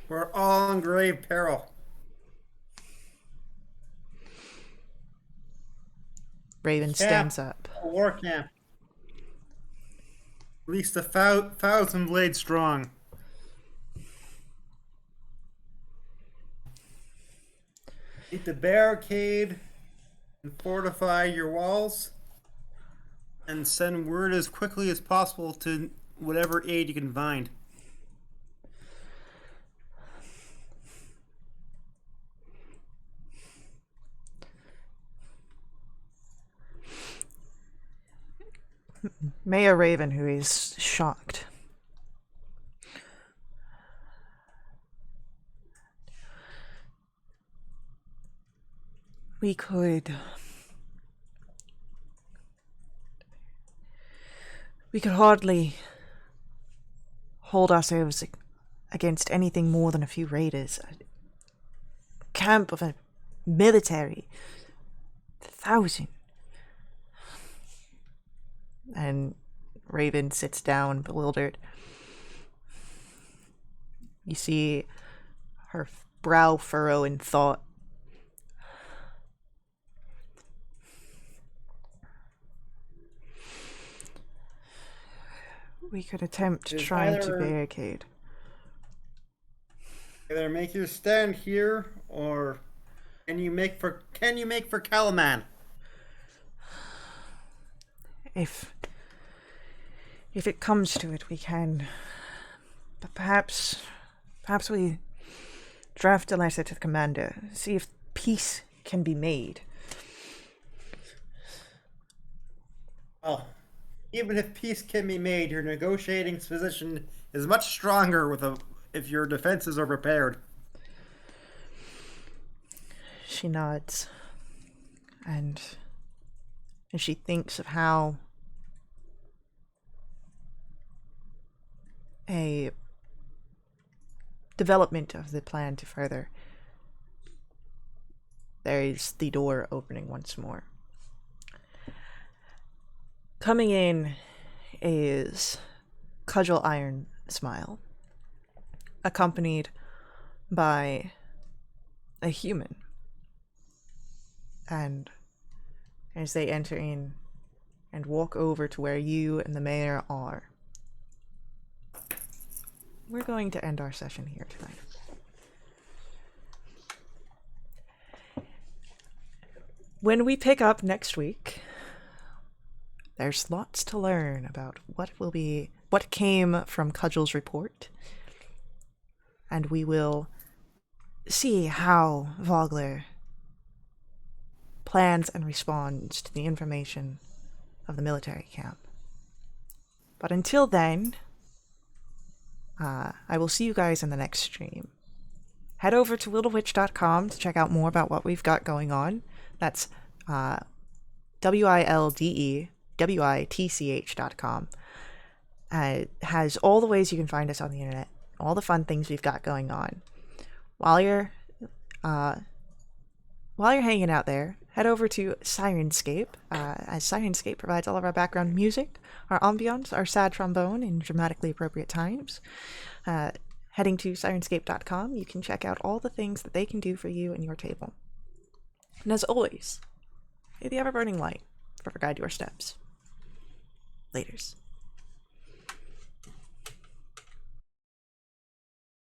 We're all in grave peril. Raven stands up. A war camp. At least 1,000 blades strong. Keep the barricade and fortify your walls. And send word as quickly as possible to whatever aid you can find. Mayor Raven, who is shocked. We could hardly hold ourselves against anything more than a few raiders. A camp of a military. 1,000. And Raven sits down, bewildered. You see her brow furrow in thought. We could attempt Is trying to either- barricade. Either make your stand here, or can you make for Calaman? If it comes to it, we can. But perhaps we draft a letter to the commander, see if peace can be made. Well, even if peace can be made, your negotiating position is much stronger if your defenses are prepared. She nods, and she thinks of how a development of the plan to further. There is the door opening once more. Coming in is Cudgel Iron Smile, accompanied by a human. And as they enter in and walk over to where you and the mayor are, we're going to end our session here tonight. When we pick up next week, there's lots to learn about what came from Cudgel's report, and we will see how Vogler plans and responds to the information of the military camp. But until then, I will see you guys in the next stream. Head over to littlewitch.com to check out more about what we've got going on. That's WILDEWITCH.com. It has all the ways you can find us on the internet, all the fun things we've got going on. While you're hanging out there, head over to Sirenscape, as Sirenscape provides all of our background music, our ambience, our sad trombone in dramatically appropriate times. Heading to Sirenscape.com, you can check out all the things that they can do for you and your table. And as always, may the ever-burning light forever guide your steps. Laters.